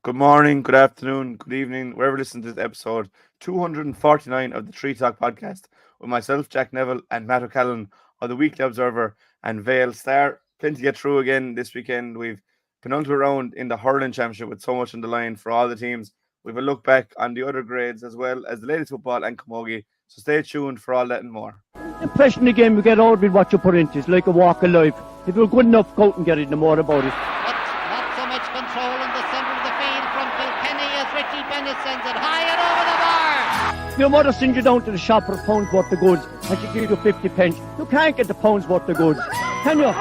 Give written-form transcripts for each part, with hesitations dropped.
Good morning, good afternoon, good evening, wherever you listen to this episode 249 of the Tree Talk podcast with myself, Jack Neville, and Matt O'Callaghan of the Weekly Observer and Vale Star. Plenty to get through again this weekend. We've penultimate round in the Hurling Championship with so much on the line for all the teams. We've a look back on the other grades as well as the ladies football and camogie. So stay tuned for all that and more. The impression the game you get out with what you put into it. It's like a walk of life. If you're good enough, go out and get it, no more about it. Not so much control in the centre of the field from Kilkenny as Richie Bennett sends it high and over the bar. Your mother sends you down to the shop for a pound's worth of goods and she gives you 50 pence. You can't get the pound's worth of goods, can you?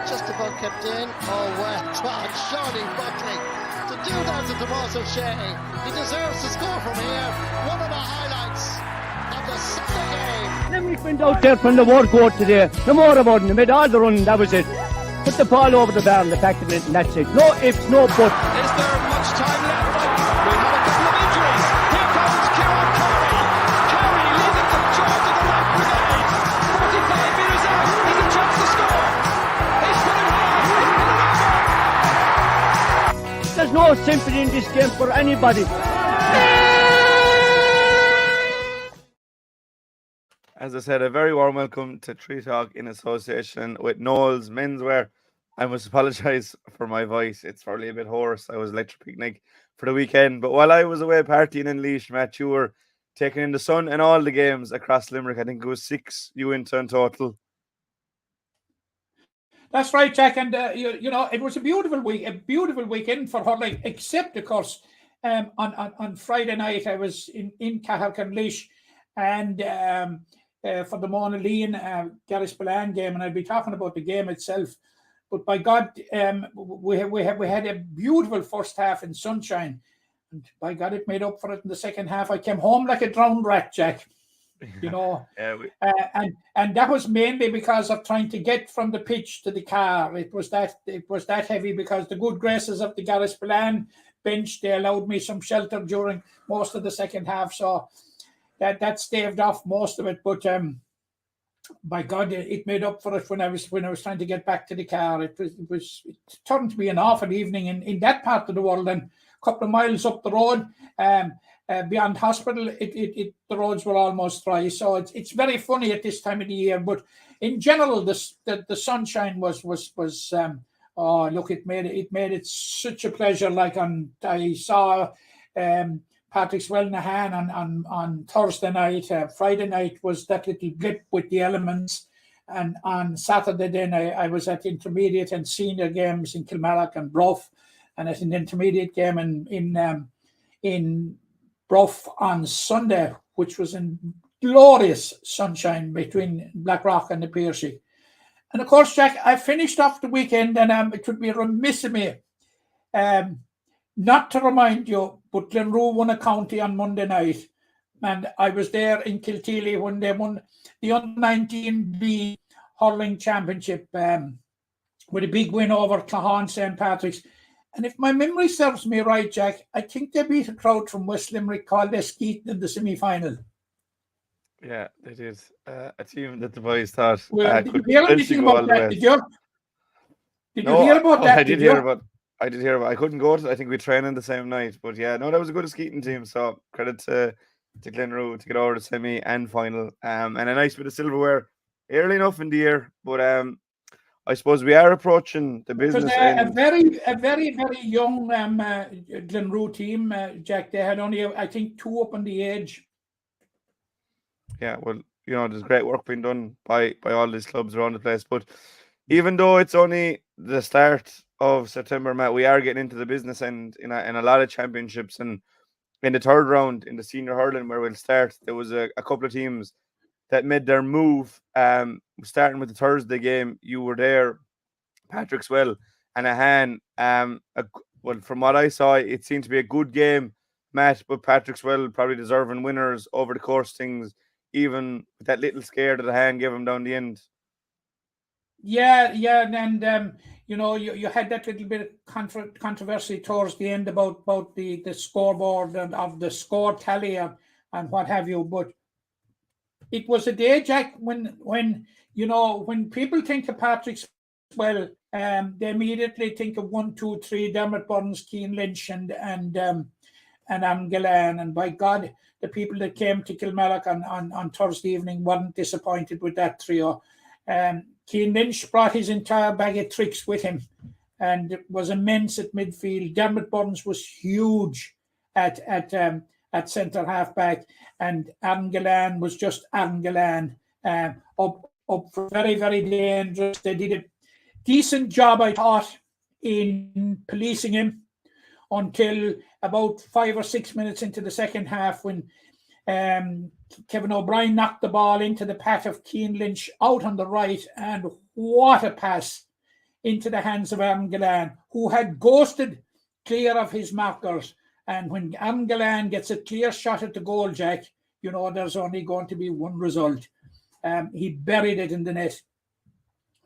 Just about kept in. Oh, well done, Shawnee Buckley. To do that to Tomas O'Shea, he deserves to score from here. One of the highlights of the Sunday game. Limerick went out there from the word go today. No more about it. They made all the running, that was it. Put the ball over the bar and the back of it, and that's it. No ifs, no buts. Is there much time left? We have a couple of injuries. Here comes Kieran Curry. Curry leading the charge of the right brigade. 45 metres out. He's a chance to score. He's put it high. He's put it over. There's no sympathy in this game for anybody. As I said, a very warm welcome to Tree Talk in association with Noel's Menswear. I must apologise for my voice. It's probably a bit hoarse. I was electric picnic for the weekend. But while I was away partying in Laois, Matt, you were taking in the sun and all the games across Limerick. I think it was 6 you went to in total. That's right, Jack. And, you know, it was a beautiful weekend for hurling, except, of course, on Friday night I was in Cathal and Laois and for the Mona Lean Garris-Ballan game, and I'll be talking about the game itself. But by God, we had a beautiful first half in sunshine, and by God, it made up for it in the second half. I came home like a drowned rat, Jack. You know, and that was mainly because of trying to get from the pitch to the car. It was that heavy because the good graces of the Garris-Ballan bench, they allowed me some shelter during most of the second half, so that staved off most of it. But by God, it made up for it when I was trying to get back to the car. It turned to be an awful evening in that part of the world, and a couple of miles up the road, beyond hospital, the roads were almost dry. So it's very funny at this time of the year. But in general, the sunshine was oh look, it made it such a pleasure. Like I saw Patrick 𝘕𝘰𝘦𝘯𝘴 on Thursday night. Friday night was that little blip with the elements, and on Saturday then I was at intermediate and senior games in Kilmarnock and Brough, and at an intermediate game in Brough on Sunday, which was in glorious sunshine between Blackrock and the Piercy. And of course, Jack, I finished off the weekend, and it would be remiss of me not to remind you, but Glenroe won a county on Monday night, and I was there in Kilteely when they won the under-19B Hurling Championship with a big win over Claghon St. Patrick's. And if my memory serves me right, Jack, I think they beat a crowd from West Limerick called 𝘕𝘰𝘦𝘭𝘴 in the semi-final. Yeah, they did. A team that the boys thought Well, did you hear anything about that? Did you? Did you hear about that? I did hear about. I couldn't go to. I think we trained in the same night, but yeah, no, that was a good 𝘕𝘰𝘦𝘭𝘴 team. So credit to Glenroe to get over the semi and final. And a nice bit of silverware early enough in the year, but I suppose we are approaching the business. It was a very young Glenroe team, Jack. They had only, I think, 2 up on the age. Yeah, well, you know, there's great work being done by all these clubs around the place. But even though it's only the start of September, Matt, we are getting into the business end in a lot of championships. And in the third round in the senior hurling, where we'll start, there was a couple of teams that made their move. Starting with the Thursday game, you were there, Patrick Swell and Ahan. Well, from what I saw, it seemed to be a good game, Matt, but Patrick Swell probably deserving winners over the course things, even with that little scare that Ahan gave him down the end. Yeah, and you know, you had that little bit of controversy towards the end about the scoreboard and of the score tally and what have you, but it was a day, Jack, when you know, when people think of Patrick well, they immediately think of 1, 2, 3, Dermot Burns, Cian Lynch, and Aaron Gillane. And by God, the people that came to Kilmallock on Thursday evening weren't disappointed with that trio. Cian Lynch brought his entire bag of tricks with him and was immense at midfield. Dermot Burns was huge at centre half back, and Aaron Gillane was just Aaron Gillane, up for very, very dangerous. They did a decent job, I thought, in policing him until about 5 or 6 minutes into the second half, when Kevin O'Brien knocked the ball into the path of Cian Lynch out on the right, and what a pass into the hands of Aaron Gillane, who had ghosted clear of his markers. And when Aaron Gillane gets a clear shot at the goal, Jack, you know there's only going to be one result. He buried it in the net.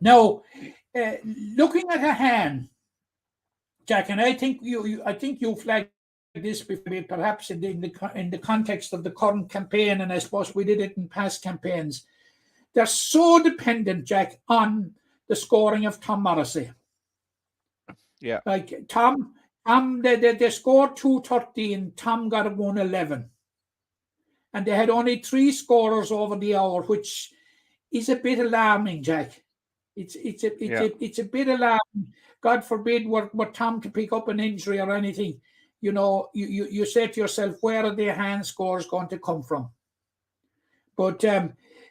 Now, looking at a hand, Jack, and I think you flagged this before, perhaps in the context of the current campaign, and I suppose we did it in past campaigns. They're so dependent, Jack, on the scoring of Tom Morrissey. Yeah. Like Tom, they scored 213, Tom got a 111. And they had only 3 scorers over the hour, which is a bit alarming, Jack. It's a bit alarming. God forbid were Tom to pick up an injury or anything. You know, you say to yourself, where are their hand scores going to come from? But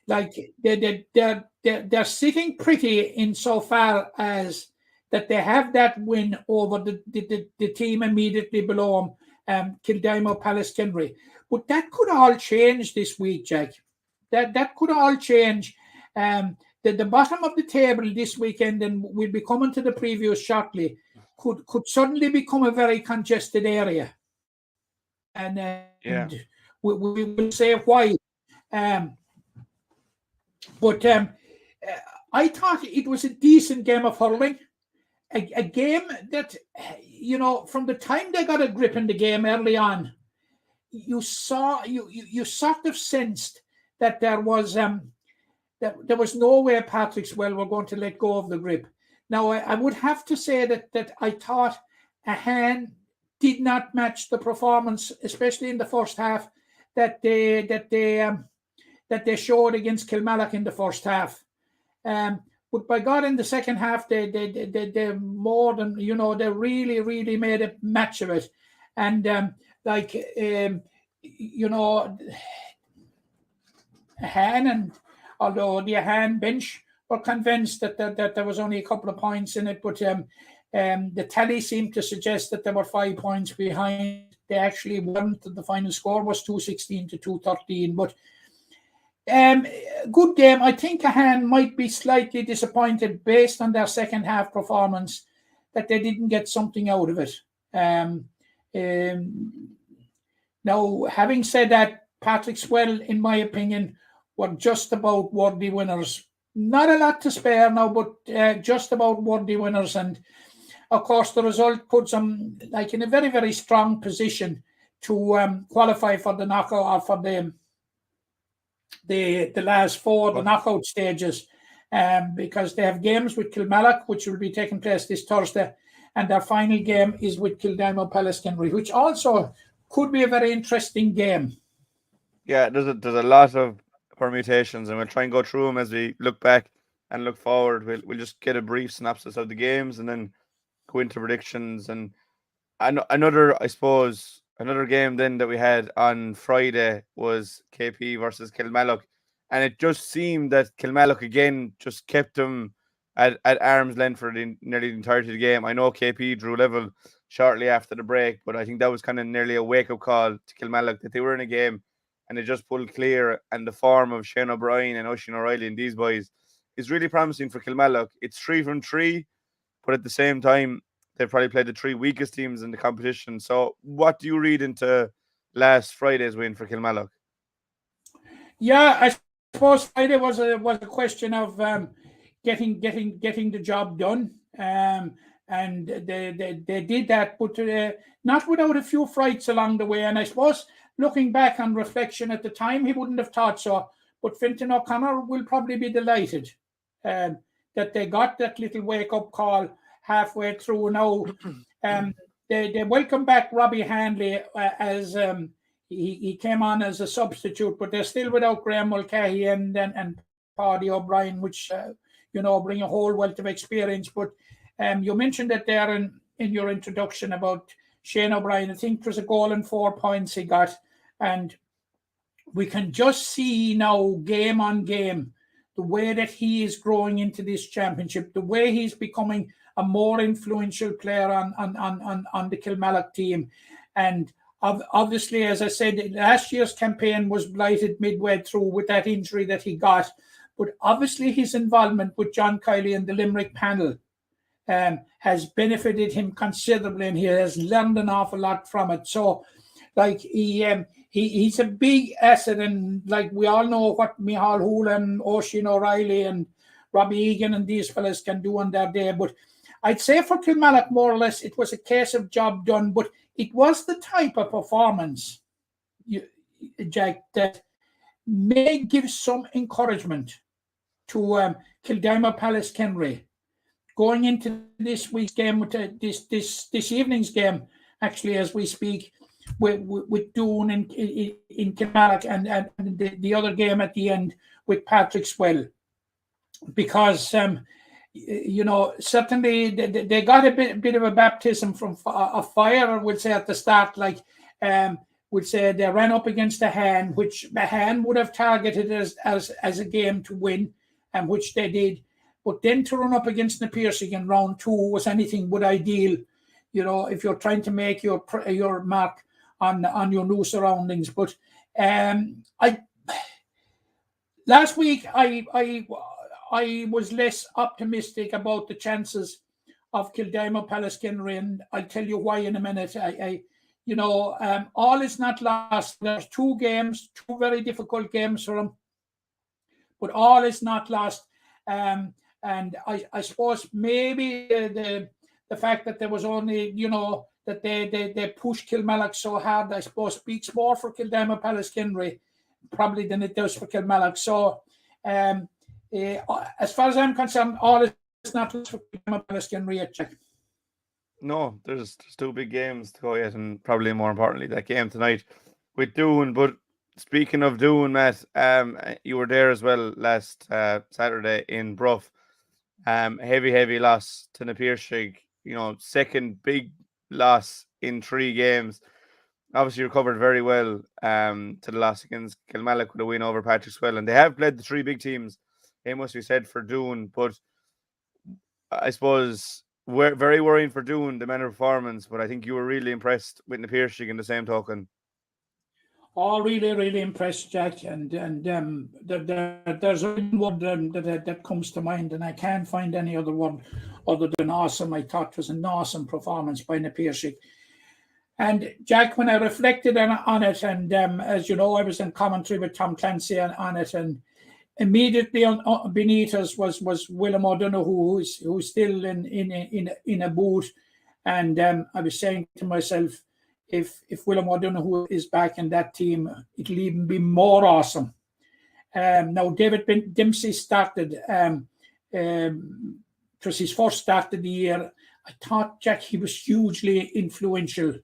like they're sitting pretty insofar as that they have that win over the team immediately below them, 𝘕𝘰𝘦𝘯𝘴 But that could all change this week, Jack. That could all change. The bottom of the table this weekend, and we'll be coming to the previews shortly, could suddenly become a very congested area. And we will say why. But I thought it was a decent game of hurling. A game that, you know, from the time they got a grip in the game early on, you sort of sensed that there was no way Patrickswell were going to let go of the grip. Now, I would have to say that I thought Ahane did not match the performance, especially in the first half, that they showed against Kilmallock in the first half. But by God, in the second half, they more than, you know, they really made a match of it. And you know, Ahane, and although the Ahane bench were convinced that there was only a couple of points in it, but the tally seemed to suggest that there were 5 points behind. They actually weren't. The final score was 216 to 213. But good game. I think Ahane might be slightly disappointed based on their second half performance that they didn't get something out of it. Now, having said that, Patrickswell, in my opinion, were just about worthy winners. Not a lot to spare now, but just about worthy winners. And of course, the result puts them like in a very, very strong position to qualify for the knockout, or for the last 4, the knockout stages, because they have games with Kilmallock, which will be taking place this Thursday, and their final game is with 𝘕𝘰𝘦𝘯𝘴, which also could be a very interesting game. Yeah, there's a lot of permutations, and we'll try and go through them as we look back and look forward. We'll just get a brief synopsis of the games and then go into predictions. And another game then that we had on Friday was KP versus Kilmallock, and it just seemed that Kilmallock again just kept them at arm's length for nearly the entirety of the game. I know KP drew level shortly after the break, but I think that was kind of nearly a wake-up call to Kilmallock that they were in a game and they just pulled clear. And the form of Shane O'Brien and Oisin O'Reilly and these boys is really promising for Kilmallock. It's 3 from 3, but at the same time, they've probably played the 3 weakest teams in the competition. So what do you read into last Friday's win for Kilmallock? Yeah, I suppose Friday was a question of getting the job done. And they did that, but not without a few frights along the way. And I suppose looking back on reflection at the time, he wouldn't have thought so. But Fintan O'Connor will probably be delighted. that they got that little wake-up call halfway through now. They welcome back Robbie Handley as he came on as a substitute, but they're still without Graham Mulcahy and Paddy O'Brien, which bring a whole wealth of experience. But you mentioned it there in your introduction about Shane O'Brien. I think there's a goal and 4 points he got, and we can just see now, game on game, the way that he is growing into this championship, the way he's becoming a more influential player on the Kilmallock team. And obviously, as I said, last year's campaign was blighted midway through with that injury that he got. But obviously his involvement with John Kiley and the Limerick panel has benefited him considerably, and he has learned an awful lot from it. So, like, he's a big asset, and like we all know what Micheál Hoolan and Oisin O'Reilly and Robbie Egan and these fellas can do on their day. But I'd say for Kilmallock, more or less, it was a case of job done, but it was the type of performance, Jack, that may give some encouragement to Kildimo Palace Kenry going into this week's game, with this evening's game, actually, as we speak, with Doon in Kilmallock, and the other game at the end with Patrick Swell, because certainly they got a bit of a baptism from a fire, I would say, at the start. Like, would say they ran up against a hand, which the hand would have targeted as a game to win, and which they did. But then to run up against the Piercing in round 2 was anything but ideal. If you're trying to make your mark on your new surroundings. But last week I was less optimistic about the chances of Kildimo Palace Kenry, and I'll tell you why in a minute. All is not lost. There's 2 games, 2 very difficult games for them, but all is not lost. And I suppose maybe the fact that there was only, that they pushed Kilmallock so hard, I suppose speaks more for Kildimo Palace Kenry probably than it does for Kilmallock. So as far as I'm concerned, all is not lost for Kildimo Palace Kenry yet, Jack. No, there's 2 big games to go yet, and probably more importantly, that game tonight with Doon. But speaking of Doon, Matt, you were there as well last Saturday in Bruff. Heavy loss to the Piercing. Second big loss in 3 games. Obviously recovered very well to the loss against Kilmallock with a win over Patrick Swell, and they have played the 3 big teams. It must be said for Doon, but I suppose we're very worrying for Doon, the manner of performance. But I think you were really impressed with the Piercing in the same token. All really, really impressed, Jack. And there's one word that comes to mind, and I can't find any other word other than awesome. I thought it was an awesome performance by the Piercing. And Jack, when I reflected on it, and as you know, I was in commentary with Tom Clancy on it, and immediately beneath us was William O'Donoghue, who's still in a boot, and I was saying to myself, if William O'Donoghue is back in that team, it'll even be more awesome. Now David Dempsey started. It was his first start of the year. I thought, Jack, he was hugely influential,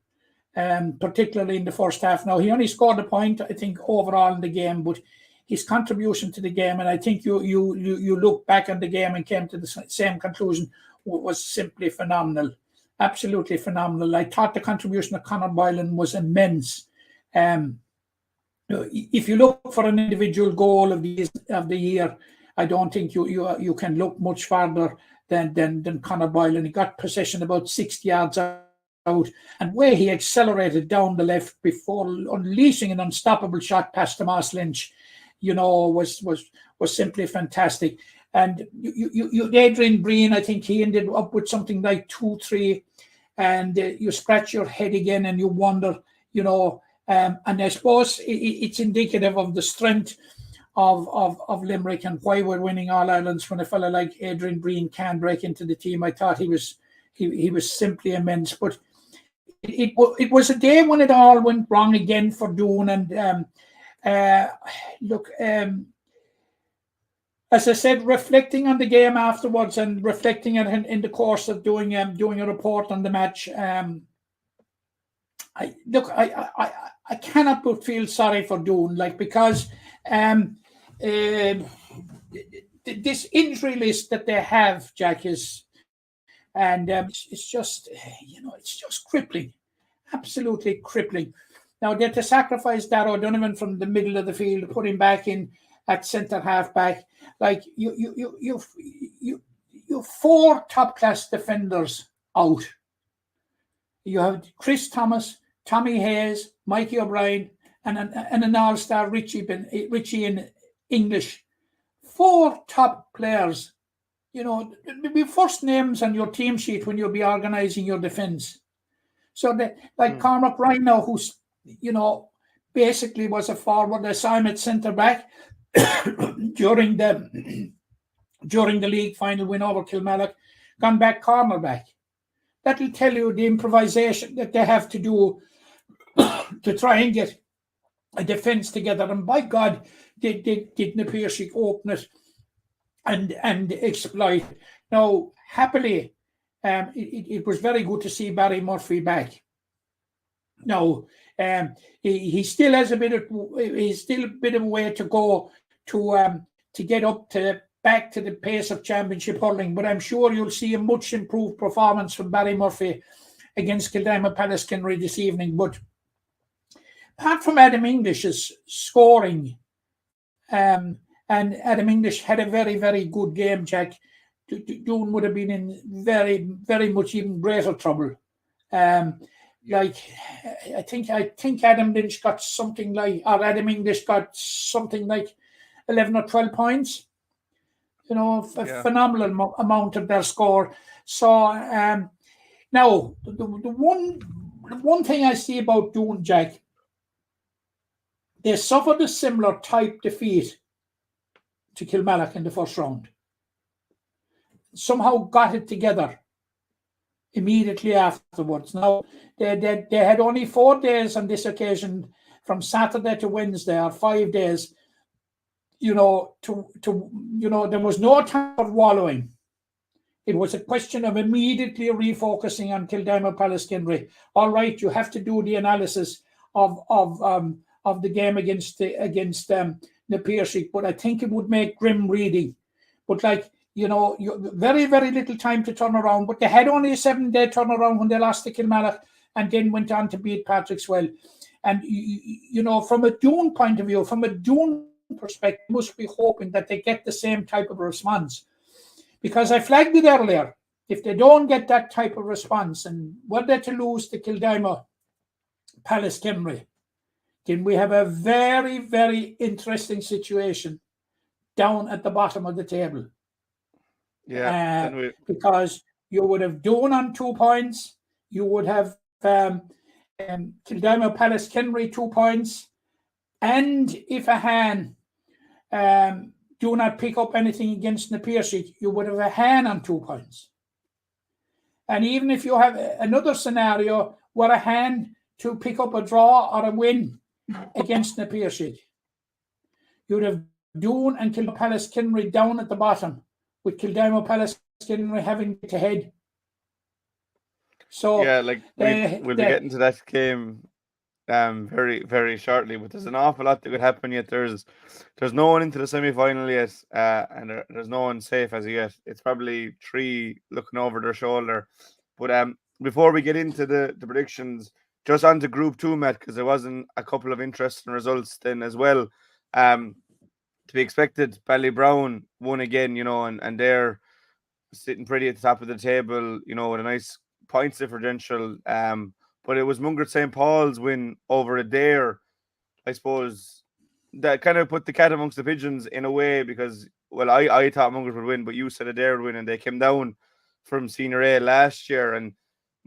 particularly in the first half. Now, he only scored a point, I think, overall in the game, but his contribution to the game, and I think you look back on the game and came to the same conclusion, was simply phenomenal. Absolutely phenomenal. I thought the contribution of Conor Boylan was immense. If you look for an individual goal of the year, I don't think you can look much further than Conor Boylan. He got possession about 60 yards out, and where he accelerated down the left before unleashing an unstoppable shot past Tomas Lynch, was simply fantastic. And you Adrian Breen, I think he ended up with something like 2-3, and you scratch your head again and you wonder, and I suppose it's indicative of the strength of Limerick and why we're winning All Irelands when a fella like Adrian Breen can break into the team. I thought he was simply immense. But it was a day when it all went wrong again for Doon. And as I said, reflecting on the game afterwards and reflecting in the course of doing a report on the match. I cannot but feel sorry for Doon, like, because this injury list that they have, Jack, is, and it's just, it's just crippling, absolutely crippling. Now they had to sacrifice Darrow Donovan from the middle of the field, put him back in at centre half back. Like you 4 top class defenders out. You have Chris Thomas, Tommy Hayes, Mikey O'Brien, and an all-star Richie in English. 4 top players. Be first names on your team sheet when you'll be organising your defence. So that, like Cormac Ryan now, who's basically was a forward, I saw him at centre back during the league final win over Kilmallock, gone back cornerback. That'll tell you the improvisation that they have to do to try and get a defence together. And by God, did na Piarsaigh open it and exploit. Now, happily, it was very good to see Barry Murphy back. Now, he still has a bit of a way to go to get up to back to the pace of championship hurling, but I'm sure you'll see a much improved performance from Barry Murphy against Kildimo-Pallaskenry this evening. But apart from Adam English's scoring, and Adam English had a very, very good game, Jack, Doon would have been in very, very much even greater trouble. I think Adam English got something like 11 or 12 points. Phenomenal amount of their score. So now the one thing I see about Doon, Jack, they suffered a similar type defeat to Kilmallock in the first round. Somehow got it together immediately afterwards. Now they had only 4 days on this occasion, from Saturday to Wednesday, or 5 days. There was no time for wallowing. It was a question of immediately refocusing on Kildimo-Pallaskenry. All right, you have to do the analysis of the game against the Piarsaigh, but I think it would make grim reading. But very, very little time to turn around. But they had only a 7-day turnaround when they lost to Kilmallock, and then went on to beat Patrickswell. And from a Doon point of view, from a Doon perspective, must be hoping that they get the same type of response, because I flagged it earlier. If they don't get that type of response, and were they to lose to Kildimo-Pallaskenry, then we have a very, very interesting situation down at the bottom of the table. Yeah, because you would have Doon on 2 points, you would have Kildimo-Pallaskenry 2 points, and if a hand do not pick up anything against the Piarsaigh, you would have a hand on 2 points. And even if you have another scenario where a hand to pick up a draw or a win against the Piarsaigh, you'd have Doon and Kildimo-Pallaskenry down at the bottom, with Kildimo-Pallaskenry having to head. So yeah, we'll be getting to that game very, very shortly, but there's an awful lot that could happen yet. There's no one into the semi-final yet, and there's no one safe as yet. It's probably 3 looking over their shoulder. But before we get into the predictions, just on to Group 2, Matt, because there wasn't a couple of interesting results then as well. To be expected, Ballybrown won again, and they're sitting pretty at the top of the table, with a nice points differential. But it was Mungret St. Paul's win over Adair, I suppose, that kind of put the cat amongst the pigeons in a way, because, well, I thought Mungret would win, but you said Adair would win, and they came down from Senior A last year. And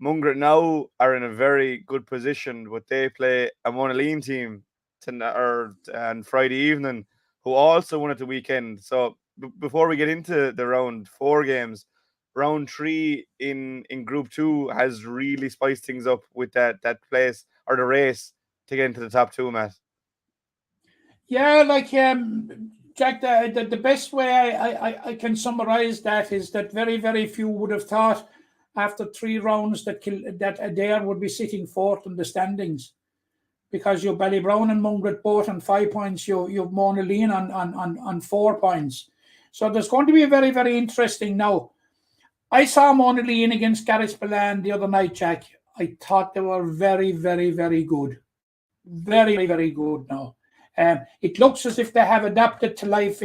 Mungret now are in a very good position, but they play a Monaleen team on Friday evening, who also won at the weekend. So before we get into the round 4 games, round 3 in Group 2 has really spiced things up with that place, or the race to get into the top 2, Matt. Yeah, Jack, the best way I can summarise that is that very, very few would have thought after 3 rounds that Adair would be sitting 4th in the standings, because you've Ballybrown and Mungret both on 5 points. You've Monaleen on 4 points. So there's going to be a very, very interesting now. I saw Monaleen against Garrisballan the other night, Jack. I thought they were very, very, very good. Very, very good now. It looks as if they have adapted to life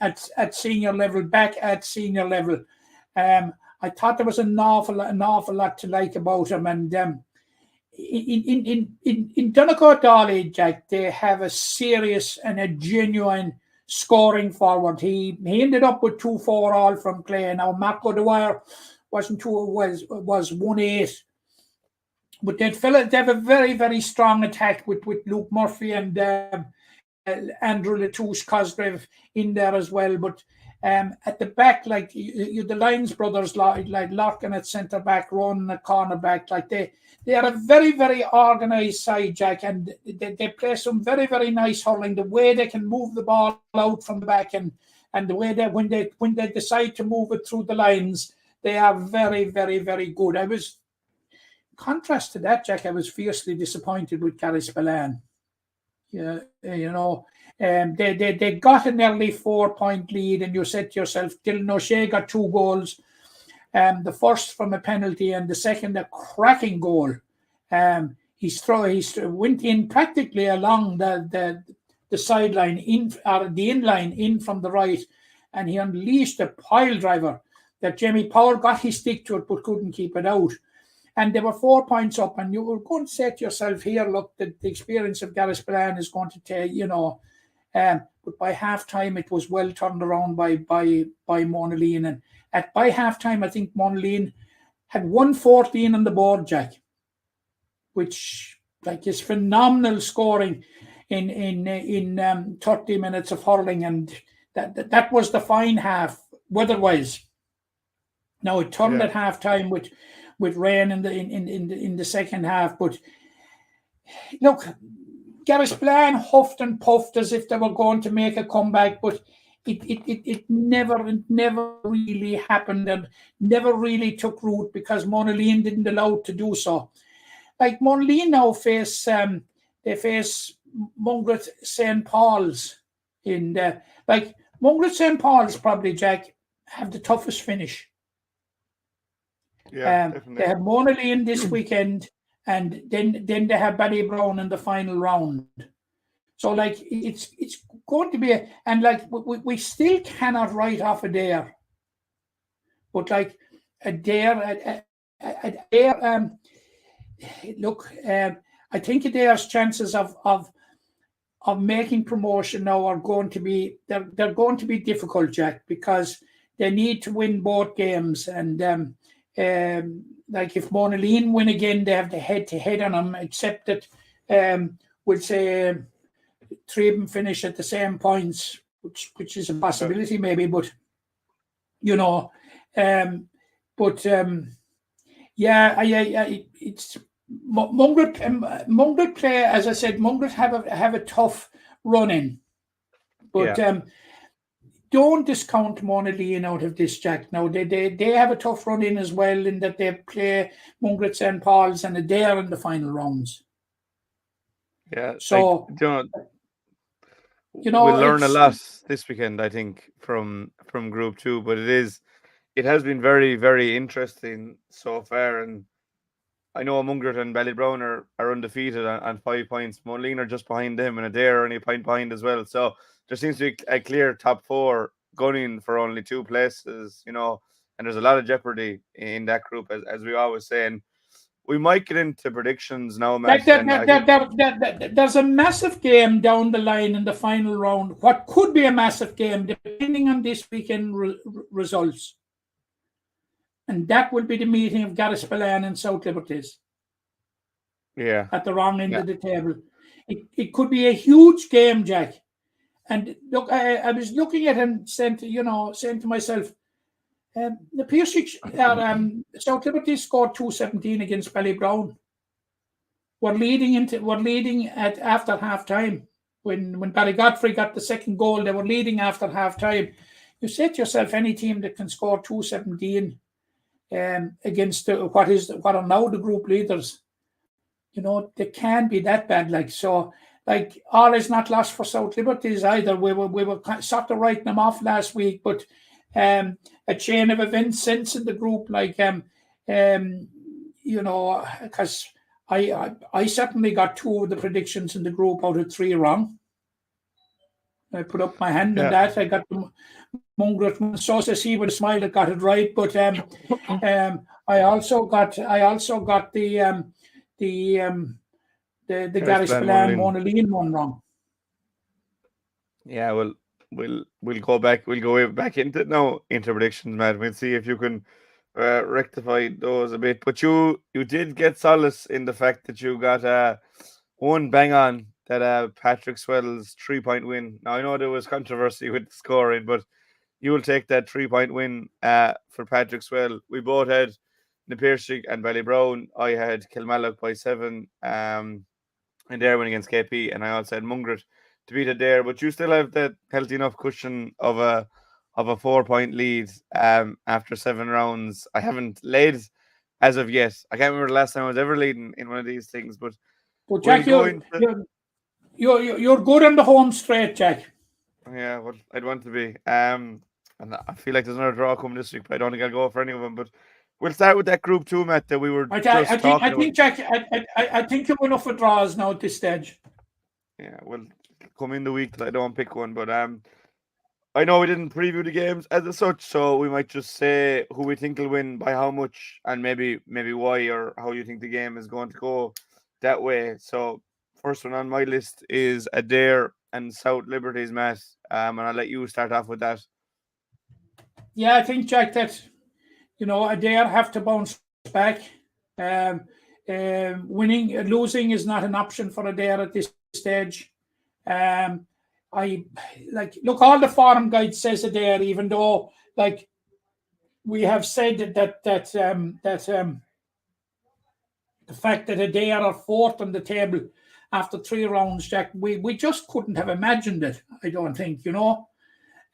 at senior level, back at senior level. I thought there was an awful lot to like about them. And in Donegal Dolly, Jack, they have a serious and a genuine scoring forward. He ended up with 2-4 all from play. Now Marco Dwyer was 1-8. But they have a very, very strong attack with Luke Murphy and Andrew Latouche Cosgrave in there as well. But at the back, like you the Lyons brothers, like Larkin at centre back, Ronan at corner back, like they are a very, very organised side, Jack, and they play some very, very nice hurling. The way they can move the ball out from the back and the way that when they decide to move it through the lines, they are very, very, very good. Contrast to that, Jack, I was fiercely disappointed with Garrisballan. Yeah, they got an early 4-point lead, and you said to yourself, Dylan O'Shea got 2 goals. The first from a penalty, and the second a cracking goal. He went in practically along the sideline or the inline in from the right, and he unleashed a pile driver that Jamie Powell got his stick to it but couldn't keep it out. And they were 4 points up, and you were going to say to yourself here, look, the experience of Garrisballan is going to take, but by half-time it was well turned around by Monaleen. And by half-time, I think Monaleen had 114 on the board, Jack, which is phenomenal scoring in 30 minutes of hurling, and that was the fine half weather-wise. Now it turned at half-time with rain in the second half, but look, Garrisballan huffed and puffed as if they were going to make a comeback, but it never really happened and never really took root because Monaleen didn't allow it to do so. Like Monaleen now face Mungret St. Paul's Mungret St. Paul's probably, Jack, have the toughest finish. Yeah, they have Monaleen this weekend, and then they have Ballybrown in the final round. So it's going to be we still cannot write off Adair, but Adair, I think Adair's chances of making promotion now are going to be they're going to be difficult, Jack, because they need to win both games. And if Monaleen win again, they have the head-to-head on them, except that we'll say 3 of them finish at the same points, which is a possibility maybe, but it's Mungret play, as I said, Mungret have a tough run in, but don't discount Monaleen out of this, Jack. Now they have a tough run in as well, in that they play Mungret St. Paul's and Adair in the final rounds. Yeah, so we'll learn a lot this weekend, I think, from Group 2. But it has been very, very interesting so far, and I know Mungret and Ballybrown are undefeated on 5 points. Monaleen are just behind them, and Adair are only a point behind as well. So there seems to be a clear top 4 gunning for only 2 places, and there's a lot of jeopardy in that group, as we always say. And we might get into predictions now, Matt. There's a massive game down the line in the final round. What could be a massive game, depending on this weekend results. And that will be the meeting of Garrisballan and South Liberties. Yeah. At the wrong end of the table. It could be a huge game, Jack. And look, I was looking at it and saying to myself, the PSC, South Liberties scored 217 against Ballybrown. We're leading at after half time. when Ballygodfrey got the second goal, they were leading after half time. You say to yourself, any team that can score 217 against what are now the group leaders, they can't be that bad. All is not lost for South Liberties either. We were sort of writing them off last week, but a chain of events since in the group, because I certainly got 2 of the predictions in the group out of 3 wrong. I put up my hand on that. I got the Mungret so says he with a smile that got it right, but I also got the Gary Spillane Mona Lean one wrong. Yeah, well, we'll go back into it now, into predictions, Matt. We'll see if you can rectify those a bit. But you did get solace in the fact that you got one bang on that Patrick Swell's 3-point win. Now I know there was controversy with the scoring, but you will take that 3-point win for Patrick Swell. We both had Napiershig and Ballybrown. I had Kilmallock by 7 and their win against KP, and I also had Mungret to beat it there. But you still have that healthy enough cushion of a 4-point lead after 7 rounds. I haven't led as of yet. I can't remember the last time I was ever leading in one of these things. But Jack, you're good on the home straight, Jack. Yeah, well, I'd want to be. And I feel like there's another draw coming this week, but I don't think I'll go for any of them. But we'll start with that group 2, Matt, that we were talking about. Jack, I think you've enough for draws now at this stage. Yeah, well, come in the week that I don't pick one, but I know we didn't preview the games as such, so we might just say who we think will win by how much, and maybe why, or how you think the game is going to go that way. So first one on my list is Adair and South Liberties, Matt, and I'll let you start off with that. Yeah, I think, Jack, that Adair have to bounce back. Losing is not an option for Adair at this stage. Look, all the forum guide says Adair, even though we have said that the fact that Adair are 4th on the table after 3 rounds, Jack, we just couldn't have imagined it, I don't think,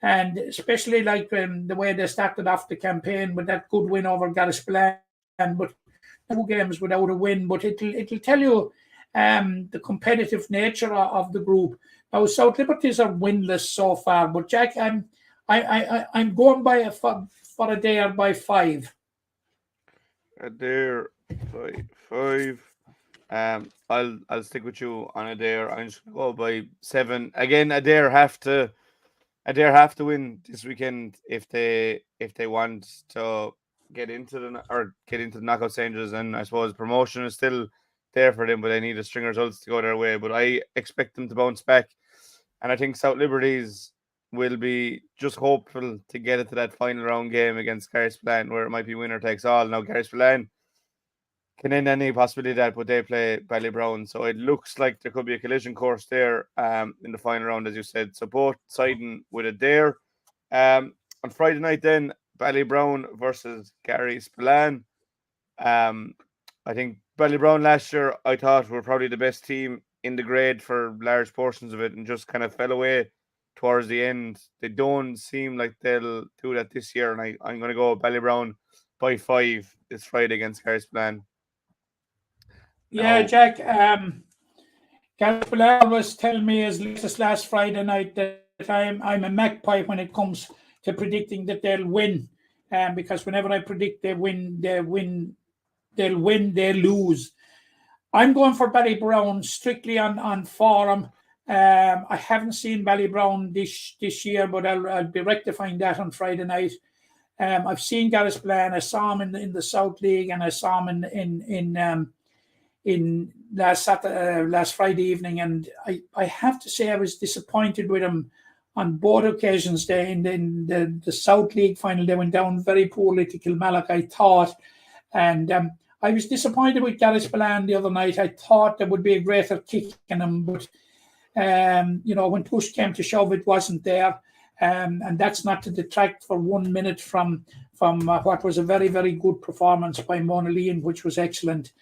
and especially the way they started off the campaign with that good win over Garrisplan, but 2 games without a win. But it'll tell you the competitive nature of the group. Now, South Liberties are winless so far, but Jack, I'm going by for Adair by 5. Adair by 5. I'll stick with you on Adair. I'm just gonna go by 7. Again, Adair have to win this weekend if they want to get into the knockout stages, and I suppose promotion is still there for them, but they need a string of results to go their way. But I expect them to bounce back, and I think South Liberties will be just hopeful to get it to that final round game against Garrisplan, where it might be winner takes all. Now Garrisplan can end any possibility of that, but they play Ballybrown, so it looks like there could be a collision course there in the final round, as you said. So both siding with Adair. On Friday night, then Ballybrown versus Garrisplan. I think Ballybrown last year, I thought, were probably the best team in the grade for large portions of it, and just kind of fell away towards the end. They don't seem like they'll do that this year, and I'm going to go Ballybrown by 5 this Friday against Garrisplan. Yeah, Jack. Garrisplan was telling me as late as last Friday night that I'm a magpie when it comes to predicting that they'll win. Because whenever I predict they lose. I'm going for Ballybrown strictly on forum. I haven't seen Ballybrown this year, but I'll be rectifying that on Friday night. I've seen Garrisplan. I saw him in the South League, and I saw him in last Friday evening, and I have to say I was disappointed with him on both occasions. In the South League final, they went down very poorly to Kilmallock, I thought, and I was disappointed with Garrisplan the other night. I thought there would be a greater kick in him, but when push came to shove, it wasn't there, and that's not to detract for 1 minute from what was a very, very good performance by Mona Lean, which was excellent.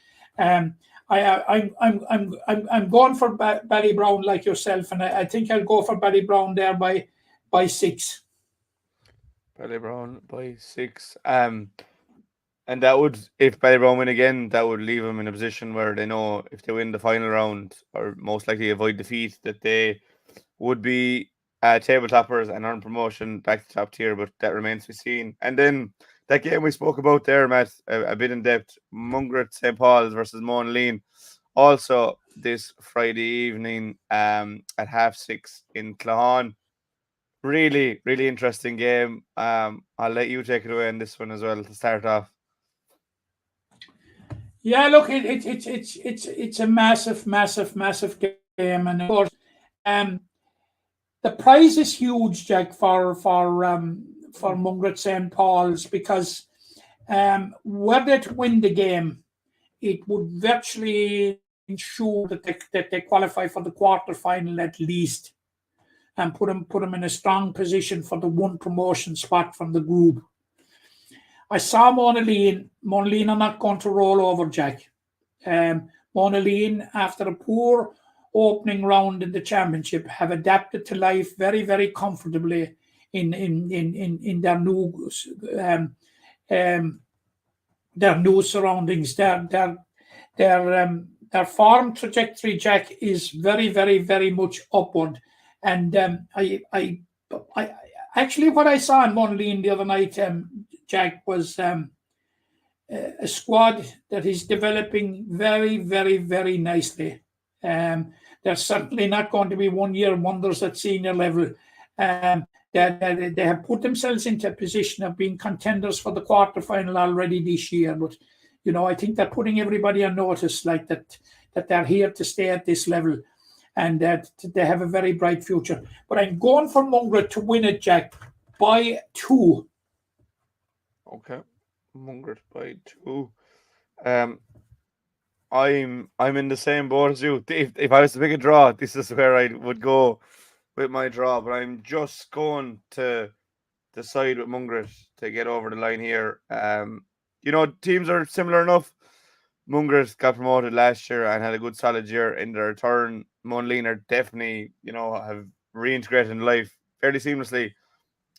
I'm going for Ballybrown like yourself, and I think I'll go for Ballybrown there by 6. Ballybrown by 6. And that would, if Ballybrown win again, that would leave them in a position where they know if they win the final round, or most likely avoid defeat, that they would be table toppers and earn promotion back to top tier. But that remains to be seen. And then that game we spoke about there, Matt, a bit in depth, Mungret St. Paul's versus Monaleen, also this Friday evening at 6:30 in Clahan. Really, really interesting game. I'll let you take it away on this one as well to start off. Yeah, look, it's a massive game, and of course, the prize is huge, Jack, for Mungret St. Paul's, because were they to win the game, it would virtually ensure that they qualify for the quarter final at least, and put them in a strong position for the one promotion spot from the group. I saw Monaleen. Monaleen are not going to roll over, Jack. Monaleen, after a poor opening round in the championship, have adapted to life very, very comfortably in their new surroundings. Their form trajectory, Jack, is very, very, very much upward. And I actually, what I saw in Monaleen the other night, Jack, was a squad that is developing very, very, very nicely. They're certainly not going to be one-year wonders at senior level. They have put themselves into a position of being contenders for the quarterfinal already this year. But I think they're putting everybody on notice, like that they're here to stay at this level, and that they have a very bright future. But I'm going for Mungret to win it, Jack, by 2. Okay, Mungret by 2. I'm in the same boat as you. If I was to pick a draw, this is where I would go with my draw. But I'm just going to decide with Mungret to get over the line here. Teams are similar enough. Mungret got promoted last year and had a good solid year in their return. Monaleen are definitely, have reintegrated in life fairly seamlessly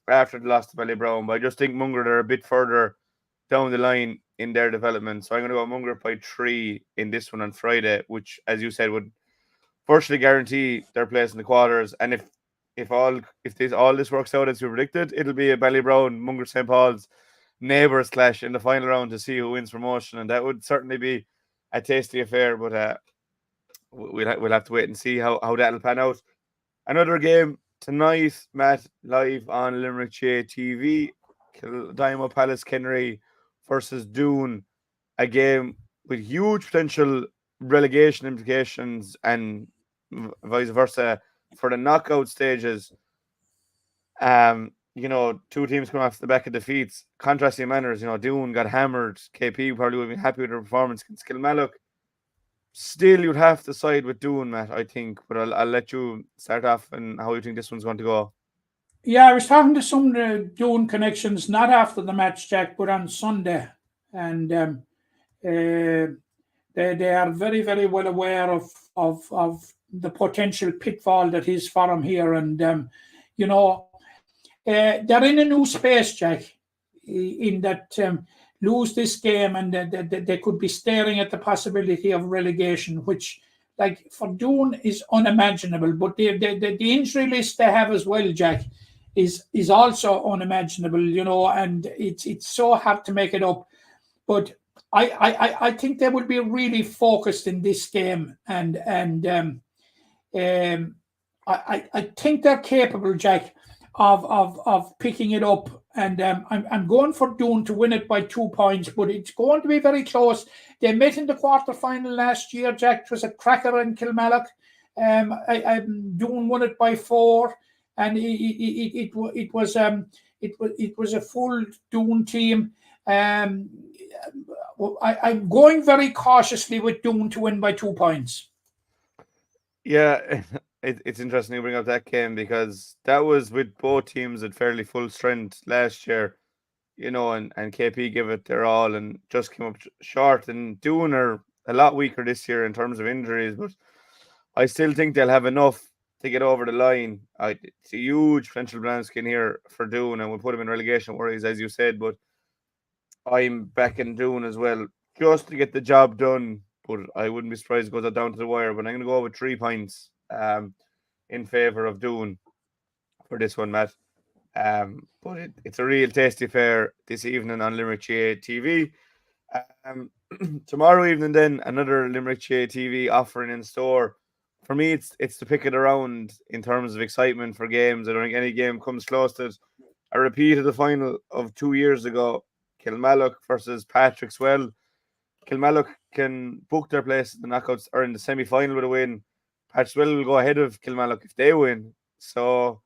after the loss to Ballybrown. But I just think Mungret are a bit further down the line in their development. So I'm going to go Mungret by 3 in this one on Friday, which, as you said, would virtually guarantee their place in the quarters. And if all this works out as you predicted, it'll be a Ballybrown Mungret St. Paul's neighbours clash in the final round to see who wins promotion, and that would certainly be a tasty affair. But we'll have to wait and see how that'll pan out. Another game tonight, Matt, live on Limerick SHC TV. Dynamo Palace Kenry versus Doon, a game with huge potential relegation implications and vice versa for the knockout stages. Two teams coming off the back of defeats. Contrasting manners, Doon got hammered. KP probably would be happy with their performance against Kilmallock. Still, you'd have to side with Doon, Matt, I think. But I'll let you start off and how you think this one's going to go. Yeah, I was talking to some of the Doon connections, not after the match, Jack, but on Sunday. And they are very, very well aware of the potential pitfall that is for them here. And, they're in a new space, Jack, in that lose this game and they could be staring at the possibility of relegation, which, like, for Doon is unimaginable. But the injury list they have as well, Jack, is also unimaginable, and it's so hard to make it up. But I think they will be really focused in this game, and I think they're capable, Jack, of picking it up, and I'm going for Doon to win it by 2 points, but it's going to be very close. They met in the quarter final last year, Jack. It was a cracker in Kilmallock. Doon won it by 4, and it was a full Doon team. I'm going very cautiously with Doon to win by 2 points. Yeah. It's interesting you bring up that game, because that was with both teams at fairly full strength last year, and KP gave it their all and just came up short. And Doon are a lot weaker this year in terms of injuries, but I still think they'll have enough to get over the line. It's a huge potential brown skin here for Doon, and we'll put him in relegation worries, as you said, but I'm backing Doon as well, just to get the job done. But I wouldn't be surprised if it goes down to the wire. But I'm going to go with 3 points in favour of Doon for this one, Matt. But it's a real tasty affair this evening on Limerick GA TV. Tomorrow evening, then, another Limerick GA TV offering in store. For me, it's to pick it around in terms of excitement for games. I don't think any game comes close to it. A repeat of the final of 2 years ago, Kilmallock versus Patrickswell. Kilmallock can book their place in the knockouts or in the semi-final with a win. Patrickswell will go ahead of Kilmallock if they win. So,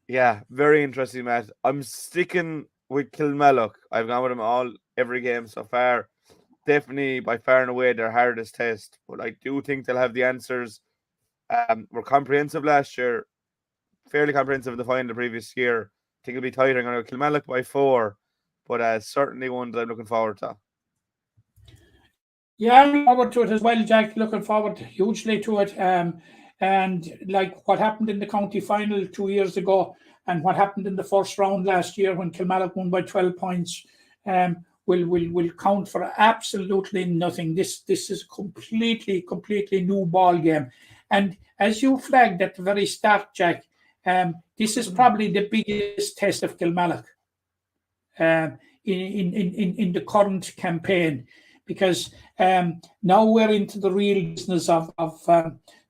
yeah, very interesting, Matt. I'm sticking with Kilmallock. I've gone with them every game so far. Definitely by far and away their hardest test, but I do think they'll have the answers. Were comprehensive last year, fairly comprehensive in the final the previous year. I think it'll be tighter. I'm going to Kilmallock by 4, but certainly one that I'm looking forward to. Yeah, I'm looking forward to it as well, Jack. Looking forward hugely to it. And like what happened in the county final 2 years ago and what happened in the first round last year when Kilmallock won by 12 points will count for absolutely nothing. This is a completely new ball game. And as you flagged at the very start, Jack, this is probably the biggest test of Kilmallock in the current campaign, because now we're into the real business of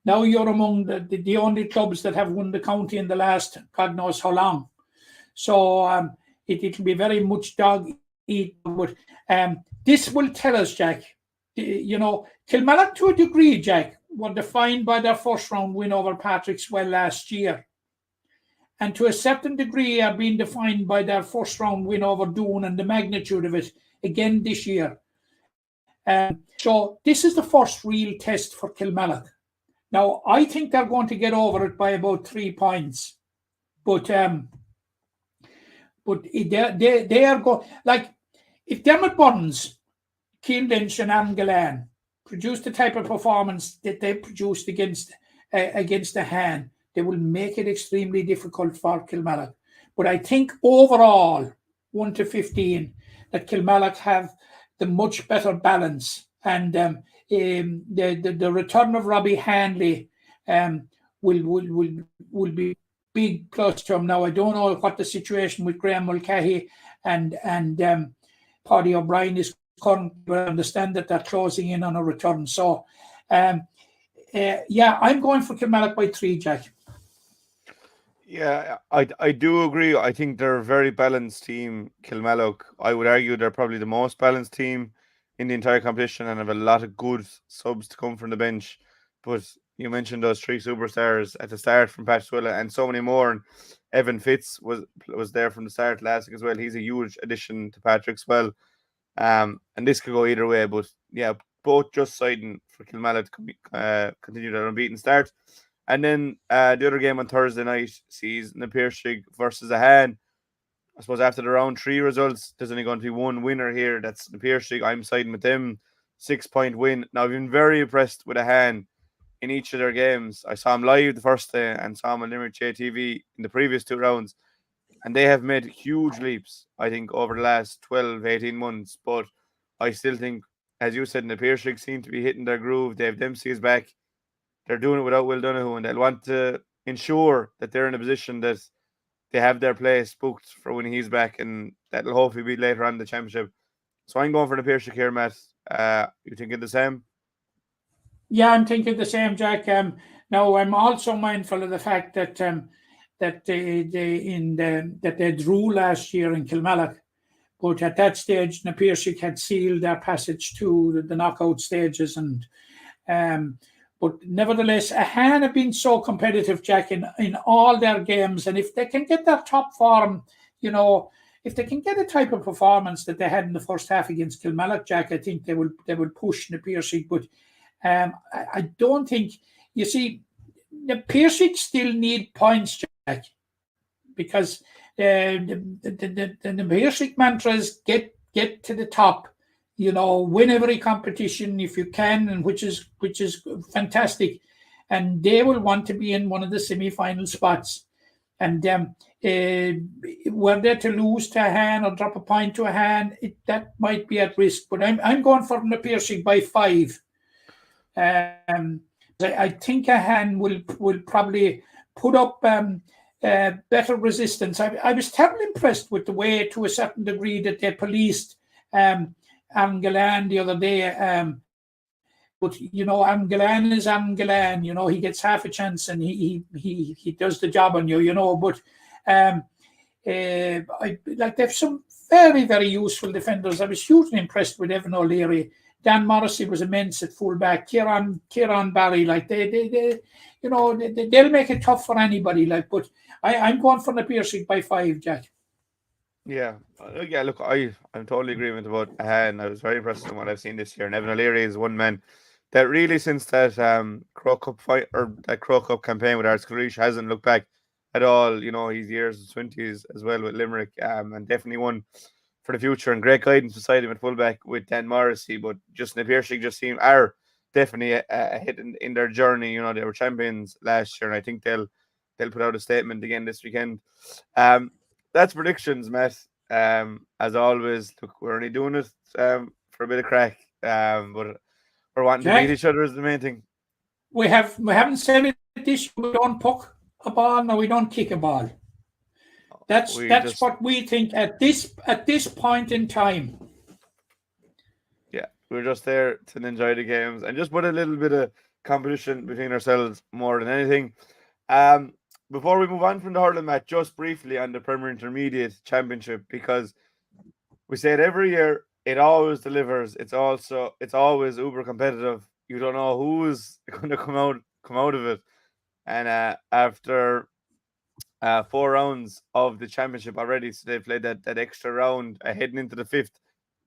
now you're among the only clubs that have won the county in the last God knows how long. So it'll be very much dog eat. But this will tell us, Jack, Kilmallock to a degree, Jack, were defined by their first round win over Patrickswell last year. And to a certain degree are being defined by their first round win over Doon and the magnitude of it again this year. So this is the first real test for Kilmallock. Now, I think they're going to get over it by about 3 points. But they are going, like, if Dermot Burns, Cian Lynch and Aaron Gillan produce the type of performance that they produced against the Han, they will make it extremely difficult for Kilmallock. But I think overall, 1 to 15, that Kilmallock have the much better balance. And the return of Robbie Handley will be big plus to him. Now, I don't know what the situation with Graham Mulcahy and Paddy O'Brien is currently, but I understand that they're closing in on a return. So, yeah, I'm going for Kilmallock by 3, Jack. Yeah, I do agree. I think they're a very balanced team, Kilmallock. I would argue they're probably the most balanced team in the entire competition and have a lot of good subs to come from the bench. But you mentioned those 3 superstars at the start from Patrickswell and so many more. And Evan Fitz was there from the start last week as well. He's a huge addition to Patrickswell. And this could go either way. But yeah, both just siding for Kilmallock to continue their unbeaten start. And then the other game on Thursday night sees Na Piarsaigh versus a Han. I suppose after the round 3 results, there's only going to be one winner here. That's Na Piarsaigh. I'm siding with them. 6-point win. Now, I've been very impressed with a Han in each of their games. I saw him live the first day and saw him on Limerick TV in the previous 2 rounds. And they have made huge leaps, I think, over the last 12, 18 months. But I still think, as you said, Na Piarsaigh seem to be hitting their groove. Dave Dempsey is back. They're doing it without Will Donoghue, and they'll want to ensure that they're in a position that they have their place booked for when he's back, and that'll hopefully be later on in the championship. So I'm going for the Piarsaigh here, Matt. You thinking the same? Yeah, I'm thinking the same, Jack. Now I'm also mindful of the fact that that they drew last year in Kilmallock, but at that stage, Na Piarsaigh had sealed their passage to the knockout stages, and but nevertheless, a Han have been so competitive, Jack, in all their games. And if they can get that top form, if they can get a type of performance that they had in the first half against Kilmallock, Jack, I think they will push Na Piarsaigh. But I don't think, you see, Na Piarsaigh still need points, Jack, because the Na Piarsaigh mantra is get to the top, win every competition if you can, and which is fantastic. And they will want to be in one of the semi-final spots. And were they to lose to a hand or drop a point to a hand, that might be at risk. But I'm going for the Piercing by 5. I think a hand will probably put up better resistance. I was terribly impressed with the way, to a certain degree, that they policed Angelan the other day. But Angelan is Angelan. He gets half a chance and he does the job on you. But they have some very, very useful defenders. I was hugely impressed with Evan O'Leary. Dan Morrissey was immense at fullback. Kieran Barry, they'll make it tough for anybody. But I'm going for the Piercing by 5, Jack. Yeah. Look, I'm totally agreement about and I was very impressed with what I've seen this year. And Evan O'Leary is one man that really, since that Crow Cup fight or that Crow Cup campaign with Artscarish, hasn't looked back at all. His years in 20s as well with Limerick, and definitely one for the future, and great guidance beside him at fullback with Dan Morrissey. But just the Piercing are definitely a hit in their journey. They were champions last year, and I think they'll put out a statement again this weekend. That's predictions, Matt. As always, look, we're only doing it for a bit of crack, but we're wanting to beat each other is the main thing. We haven't said it this. We don't puck a ball, no, we don't kick a ball. That's what we think at this point in time. Yeah, we're just there to enjoy the games and just put a little bit of competition between ourselves more than anything. Before we move on from the hurling match, just briefly on the Premier Intermediate Championship, because we say it every year, it always delivers. It's always uber competitive. You don't know who's going to come out of it. And after 4 rounds of the championship already, so they played that extra round heading into the 5th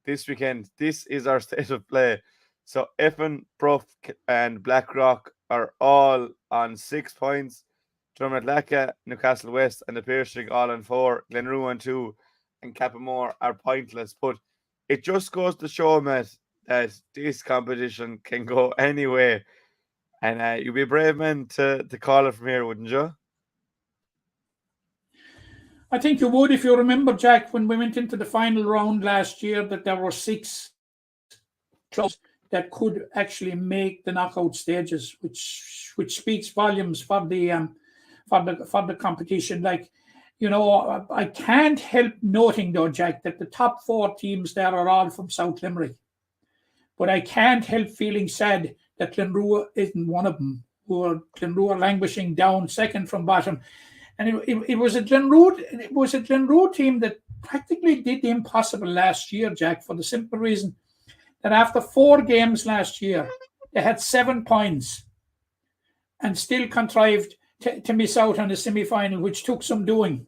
this weekend. This is our state of play. So Effin, Bruff, and Blackrock are all on 6 points. Drumnadlacka, Newcastle West, and the Piercing all on 4. Glenroe on 2, and Cappamore are pointless. But it just goes to show, Matt, that this competition can go anyway. And you'd be a brave man to call it from here, wouldn't you? I think you would, if you remember, Jack, when we went into the final round last year, that there were 6 clubs that could actually make the knockout stages, which speaks volumes for the competition. I can't help noting, though, Jack, that the top 4 teams there are all from South Limerick. But I can't help feeling sad that Glenroe isn't one of them. Glenroe are languishing down second from bottom. And it was a Glenroe team that practically did the impossible last year, Jack, for the simple reason that after 4 games last year, they had 7 points and still contrived to miss out on the semi-final, which took some doing.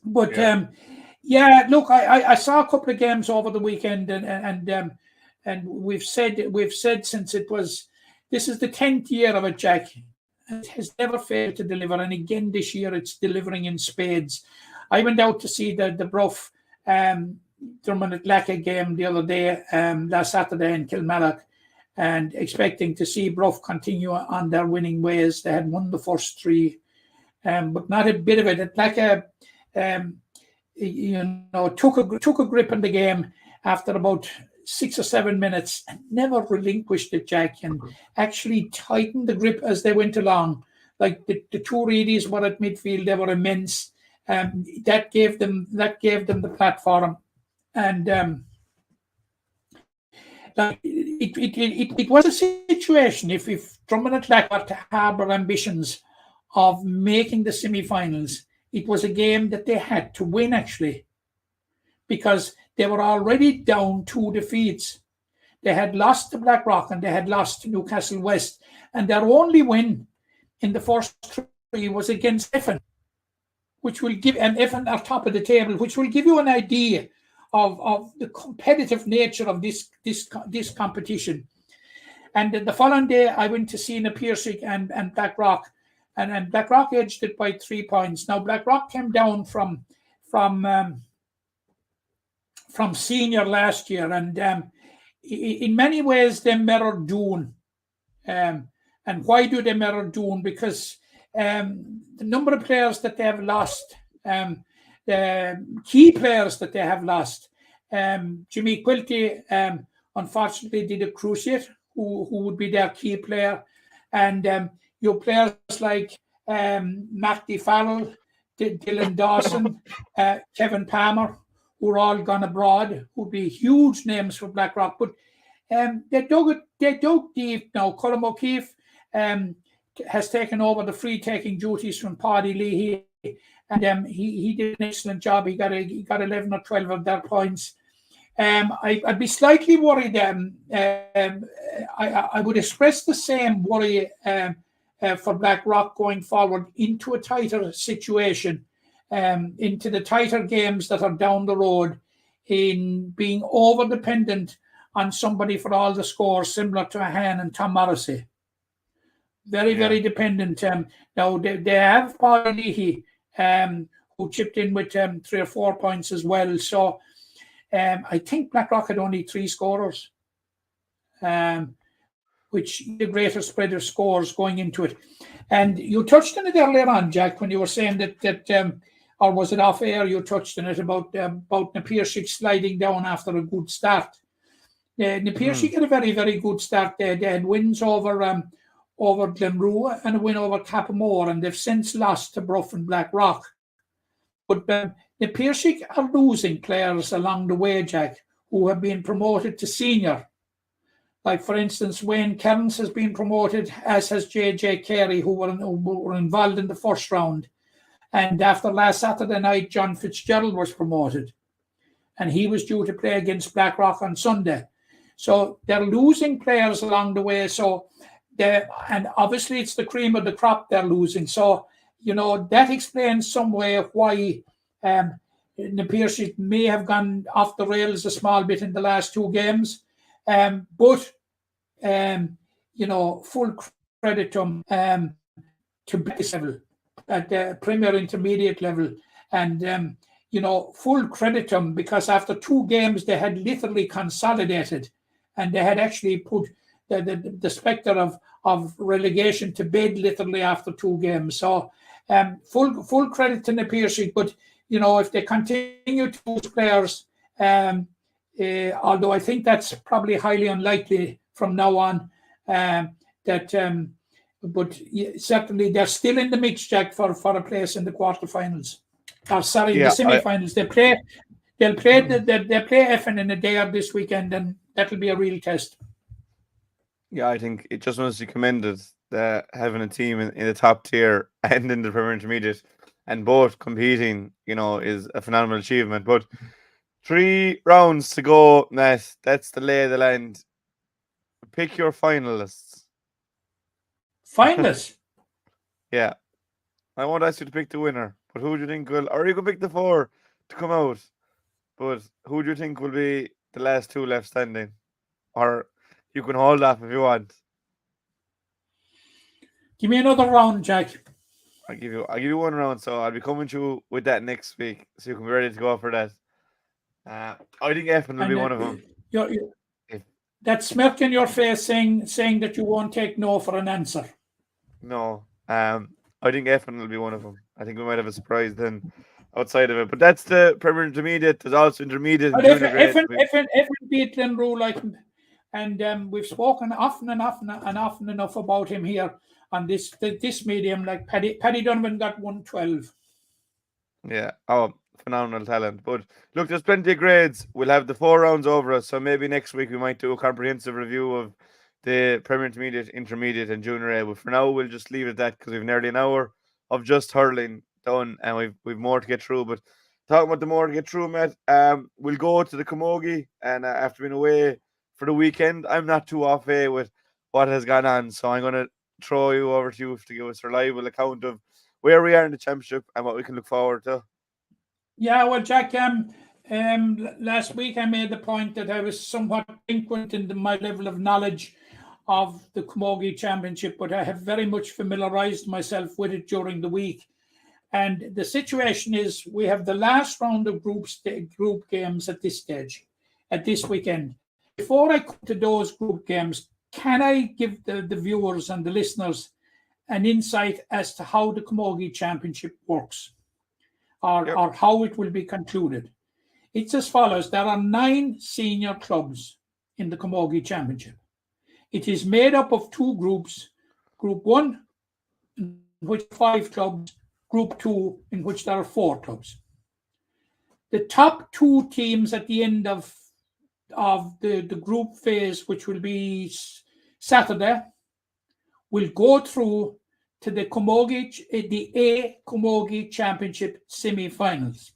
But look, I saw a couple of games over the weekend, and we've said since this is the 10th year of it, Jack. It has never failed to deliver, and again this year it's delivering in spades. I went out to see the Bruff Drumnadlacka game the other day, last Saturday in Kilmallock, and expecting to see Bruff continue on their winning ways. They had won the first 3, but not a bit of it. Atlacka, took a grip in the game after about 6 or 7 minutes and never relinquished it, Jack, and actually tightened the grip as they went along. Like the 2 Reedies were at midfield, they were immense. That gave them the platform, and it was a situation if Drumnadlacka were to harbour ambitions of making the semi-finals, it was a game that they had to win, actually, because they were already down 2 defeats. They had lost to Blackrock and they had lost to Newcastle West, and their only win in the first 3 was against Effin, which will give, and Effin are top of the table, which will give you an idea of the competitive nature of this competition. And the following day, I went to see the Piercing and Blackrock, and Blackrock edged it by 3 points. Now Blackrock came down from from senior last year, and in many ways they mirror Doon. And why do they mirror Doon? Because the number of players that they have lost, the key players that they have lost, 𝘕𝘰𝘬𝘭𝘴 unfortunately did a cruciate, who would be their key player, and your players like Matty Farrell, Dylan Dawson, Kevin Palmer, who are all gone abroad, would be huge names for Blackrock. But they dug deep now. Colm O'Keefe has taken over the free-taking duties from Paddy Leahy, and he did an excellent job. He got 11 or 12 of their points. I'd be slightly worried. I would express the same worry for Blackrock going forward into a tighter situation, into the tighter games that are down the road, in being over-dependent on somebody for all the scores, similar to Ahan and Tom Morrissey. Very dependent. Now, they have Paddy Leahy, who chipped in with 3 or 4 points as well. So I think Blackrock had only 3 scorers, which the greater spread of scores going into it. And you touched on it earlier on, Jack, when you were saying that or was it off air, you touched on it about Na Piarsaigh sliding down after a good start. Na Piarsaigh had a very good start there. They had wins over Glenroe and a win over Cappamore, and they've since lost to Bruff and Blackrock. But Na Piarsaigh are losing players along the way, Jack, who have been promoted to senior. Like, for instance, Wayne Kearns has been promoted, as has JJ Carey, who were involved in the first round. And after last Saturday night, John Fitzgerald was promoted, and he was due to play against Blackrock on Sunday. So they're losing players along the way. So and obviously it's the cream of the crop they're losing. So, that explains some way of why Na Piarsaigh may have gone off the rails a small bit in the last 2 games. But full credit to them to base level, at the Premier Intermediate level, and full credit to them, because after 2 games they had literally consolidated, and they had actually put the spectre of relegation to bed literally after 2 games. So full credit to Na Piarsaigh. But if they continue to lose players, although I think that's probably highly unlikely from now on, but certainly they're still in the mix, Jack, for a place in the quarterfinals. The semi-finals. They'll play Effin in a day or this weekend, and that'll be a real test. Yeah, I think it just must be commended that having a team in the top tier and in the Premier Intermediate and both competing, is a phenomenal achievement. But 3 rounds to go, Matt. That's the lay of the land. Pick your finalists. Finalists? Yeah. I won't ask you to pick the winner, but who do you think will, or you can pick the 4 to come out, but who do you think will be the last 2 left standing? Or you can hold off if you want. Give me another round, Jack. I'll give you 1 round, so I'll be coming to you with that next week, so you can be ready to go for that. I think Effin will be one of them. That smirk in your face saying that you won't take no for an answer. No. I think Effin will be one of them. I think we might have a surprise then outside of it. But that's the Premier Intermediate. There's also Intermediate. Effin beat Glenroe, and we've spoken often enough about him here on this medium. Like Paddy Donovan got 112. Yeah. Oh, phenomenal talent. But look, there's plenty of grades. We'll have the 4 rounds over us, so maybe next week we might do a comprehensive review of the Premier Intermediate, and Junior A. But for now, we'll just leave it at that, because we've nearly an hour of just hurling done, and we've more to get through. But talking about the more to get through, Matt, we'll go to the Camogie, and after being away for the weekend, I'm not too off with what has gone on, so I'm going to throw you over to you to give us a reliable account of where we are in the championship and what we can look forward to. Yeah, well, Jack, last week I made the point that I was somewhat delinquent in my level of knowledge of the Camogie Championship, but I have very much familiarised myself with it during the week. And the situation is we have the last round of group games at this stage, at this weekend. Before I come to those group games, can I give the viewers and the listeners an insight as to how the Camogie Championship works, or how it will be concluded? It's as follows. There are 9 senior clubs in the Camogie Championship. It is made up of 2 groups. Group 1, in which 5 clubs. Group 2, in which there are 4 clubs. The top 2 teams at the end of the group phase, which will be Saturday, will go through to the A Camogie Championship semi-finals.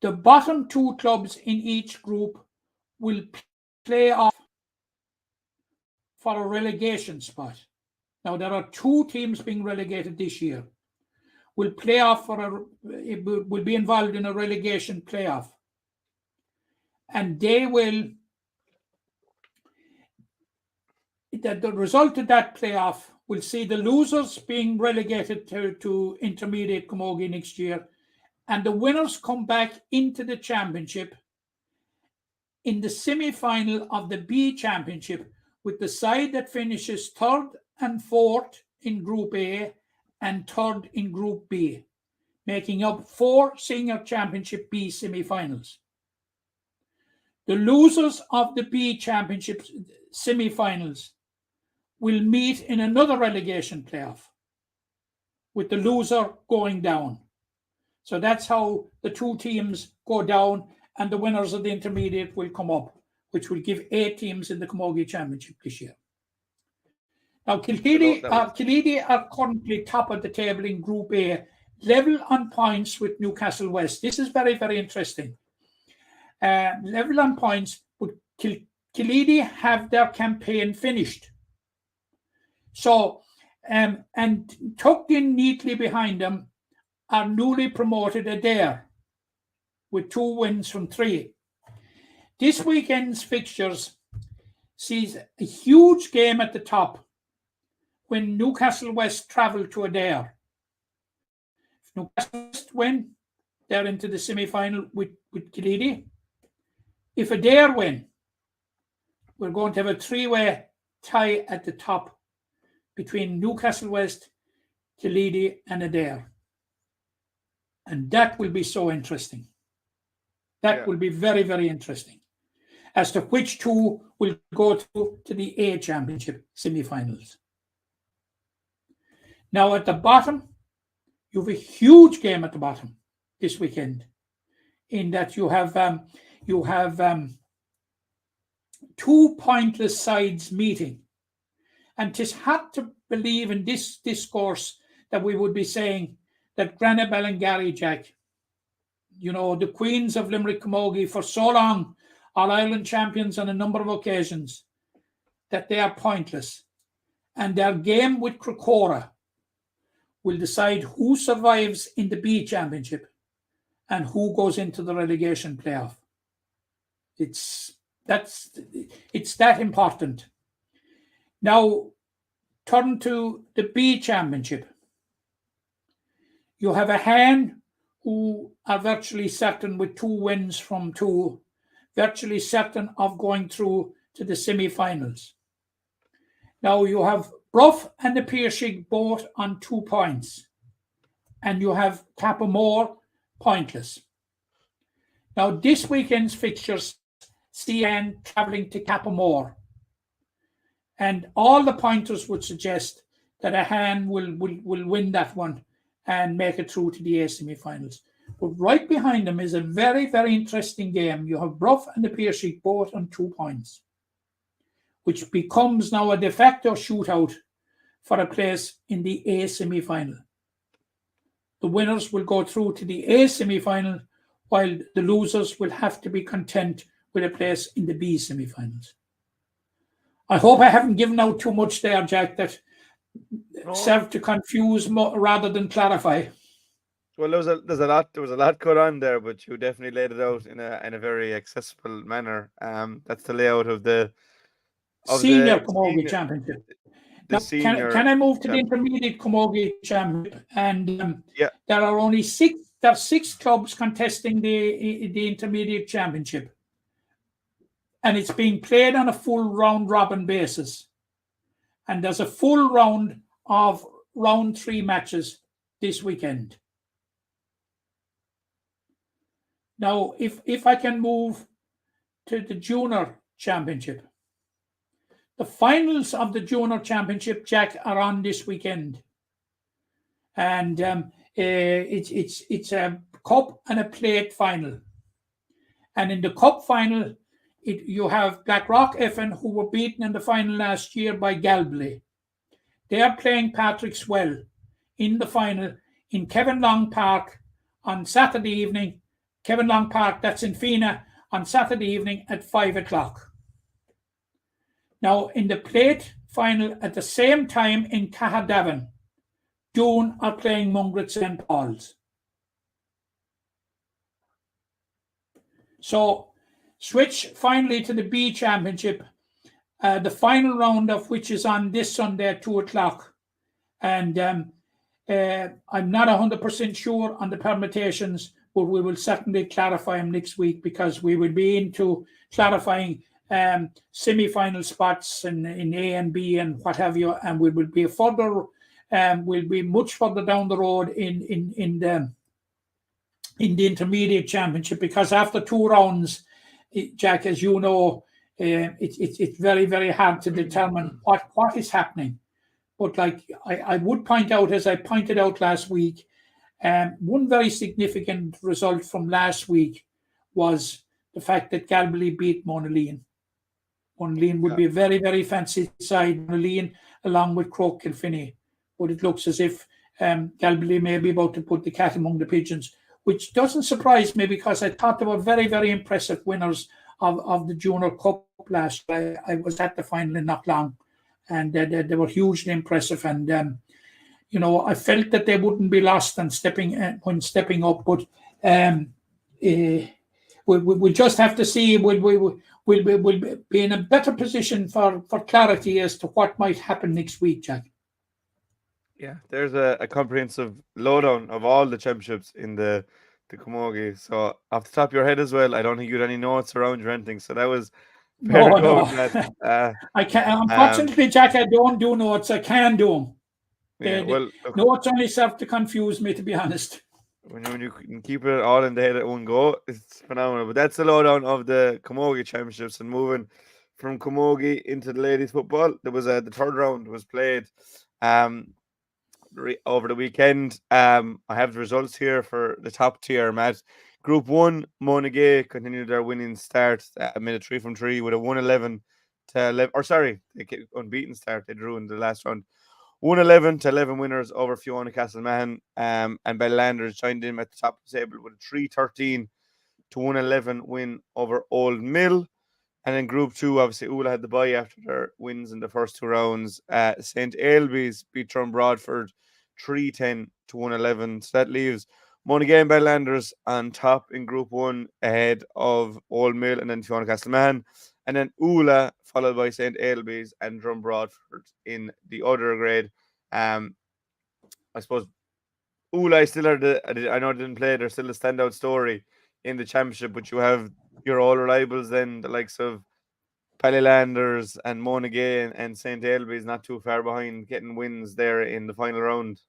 The bottom 2 clubs in each group will play off for a relegation spot. Now, there are 2 teams being relegated this year. Will play off will be involved in a relegation playoff. And they will, the result of that playoff will see the losers being relegated to intermediate Camogie next year, and the winners come back into the championship in the semi-final of the B Championship, with the side that finishes 3rd and 4th in Group A and 3rd in Group B, making up 4 Senior Championship B semi-finals. The losers of the B Championship semi-finals will meet in another relegation playoff, with the loser going down. So that's how the 2 teams go down, and the winners of the intermediate will come up, which will give 8 teams in the Camogie Championship this year. Now, Kilkeedy are currently top of the table in Group A, level on points with Newcastle West. This is very, very interesting. Level on points, but Kilkeedy have their campaign finished. So, and tucked in neatly behind them are newly promoted Adair with 2 wins from 3. This weekend's fixtures sees a huge game at the top when Newcastle West travel to Adair. If Newcastle West win, they're into the semi-final with Kilkeedy. If Adair win, we're going to have a 3-way tie at the top between Newcastle West, Kilkeedy and Adair. And that will be so interesting. That will be very, very interesting as to which 2 will go to the A Championship semi-finals. Now at the bottom, you have a huge game at the bottom this weekend, in that you have 2 pointless sides meeting. And 'tis hard to believe in this discourse that we would be saying that Granny Ballingarry, Jack, you know, the queens of Limerick Camogie for so long, All-Ireland champions on a number of occasions, that they are pointless. And their game with Crocora will decide who survives in the B Championship and who goes into the relegation playoff. It's that important. Now, turn to the B Championship. You have a Hann who are virtually certain, with 2 wins from 2, virtually certain of going through to the semi-finals. Now you have Bruff and the Pearshig both on 2 points, and you have Cappamore pointless. Now this weekend's fixtures see Ann travelling to Cappamore, and all the pointers would suggest that a Hann will win that one and make it through to the A semi-finals. But right behind them is a very, very interesting game. You have Bruff and the Pearshig both on 2 points, which becomes now a de facto shootout for a place in the A semi-final. The winners will go through to the A semi-final, while the losers will have to be content with a place in the B semi-finals. I hope I haven't given out too much there, Jack, that served to confuse rather than clarify. Well, there was a lot going on there, but you definitely laid it out in a very accessible manner. That's the layout of the Senior Camogie Championship. the Now, senior. can I move to the champ- intermediate Camogie Championship? And Yeah. there are only six clubs contesting the intermediate championship, and it's being played on a full round robin basis. And there's a full round of round 3 matches this weekend. Now, if I can move to the junior championship, the finals of the junior championship, Jack, are on this weekend, and it's a cup and a plate final. And in the cup final, you have Blackrock Effin, who were beaten in the final last year by Galway. They are playing Patrick Swell in the final in Kevin Long Park on Saturday evening. Kevin Long Park, that's in Fina, on Saturday evening at 5 o'clock. Now, in the plate final at the same time in Cahadavan, Doon are playing Mungret St. Paul's. So, switch finally to the B Championship, the final round of which is on this Sunday at 2 o'clock. And I'm not 100% sure on the permutations, but we will certainly clarify them next week, because we will be into clarifying semi-final spots in A and B and what have you, and we will be further, we'll be much further down the road in the intermediate championship, because after 2 rounds, Jack, as you know, it's very, very hard to determine what is happening. But like I would point out, as I pointed out last week, one very significant result from last week was the fact that Galway beat Monaleen. Monaleen would be a very, very fancy side, Monaleen, along with Croke Kilfinney. But it looks as if Galway may be about to put the cat among the pigeons, which doesn't surprise me, because I thought they were very, very impressive winners of the Junior Cup last year. I was at the final in Knocklang, and they were hugely impressive. And I felt that they wouldn't be lost when stepping up. But we'll just have to see. We'll be in a better position for clarity as to what might happen next week, Jack. Yeah, there's a comprehensive lowdown of all the championships in the Camogie. So off the top of your head as well, I don't think you had any notes around your anything. So that was very good. I can unfortunately, Jack, I don't do notes. I can do them. Look, notes only serve to confuse me, to be honest. When you can keep it all in the head at one go, it's phenomenal. But that's the lowdown of the Camogie Championships. And moving from Camogie into the ladies football, there was the third round was played over the weekend. I have the results here for the top tier, Matt. Group 1, Monaghan continued their winning start, made a 3 from 3 with a 111 to 11. Or sorry, they unbeaten start. They drew in the last round. 111 to 11 winners over Fiona Castleman, and Bellanders joined in at the top of the table with a 313 to 111 win over Old Mill. And in Group 2, obviously, Ula had the bye after their wins in the first 2 rounds. St. Ailbe's beat Bradford 310 to 111. So that leaves Monaghan Bellanders on top in Group 1 ahead of Old Mill and then Fiona Castleman. And then Ula, followed by St. Ailbe's and Bradford in the other grade. I suppose Ula I know they didn't play, they're still a standout story in the championship, but you have your all reliables then, the likes of Ballylanders and Monaghan and St. Ailbe's not too far behind, getting wins there in the final round.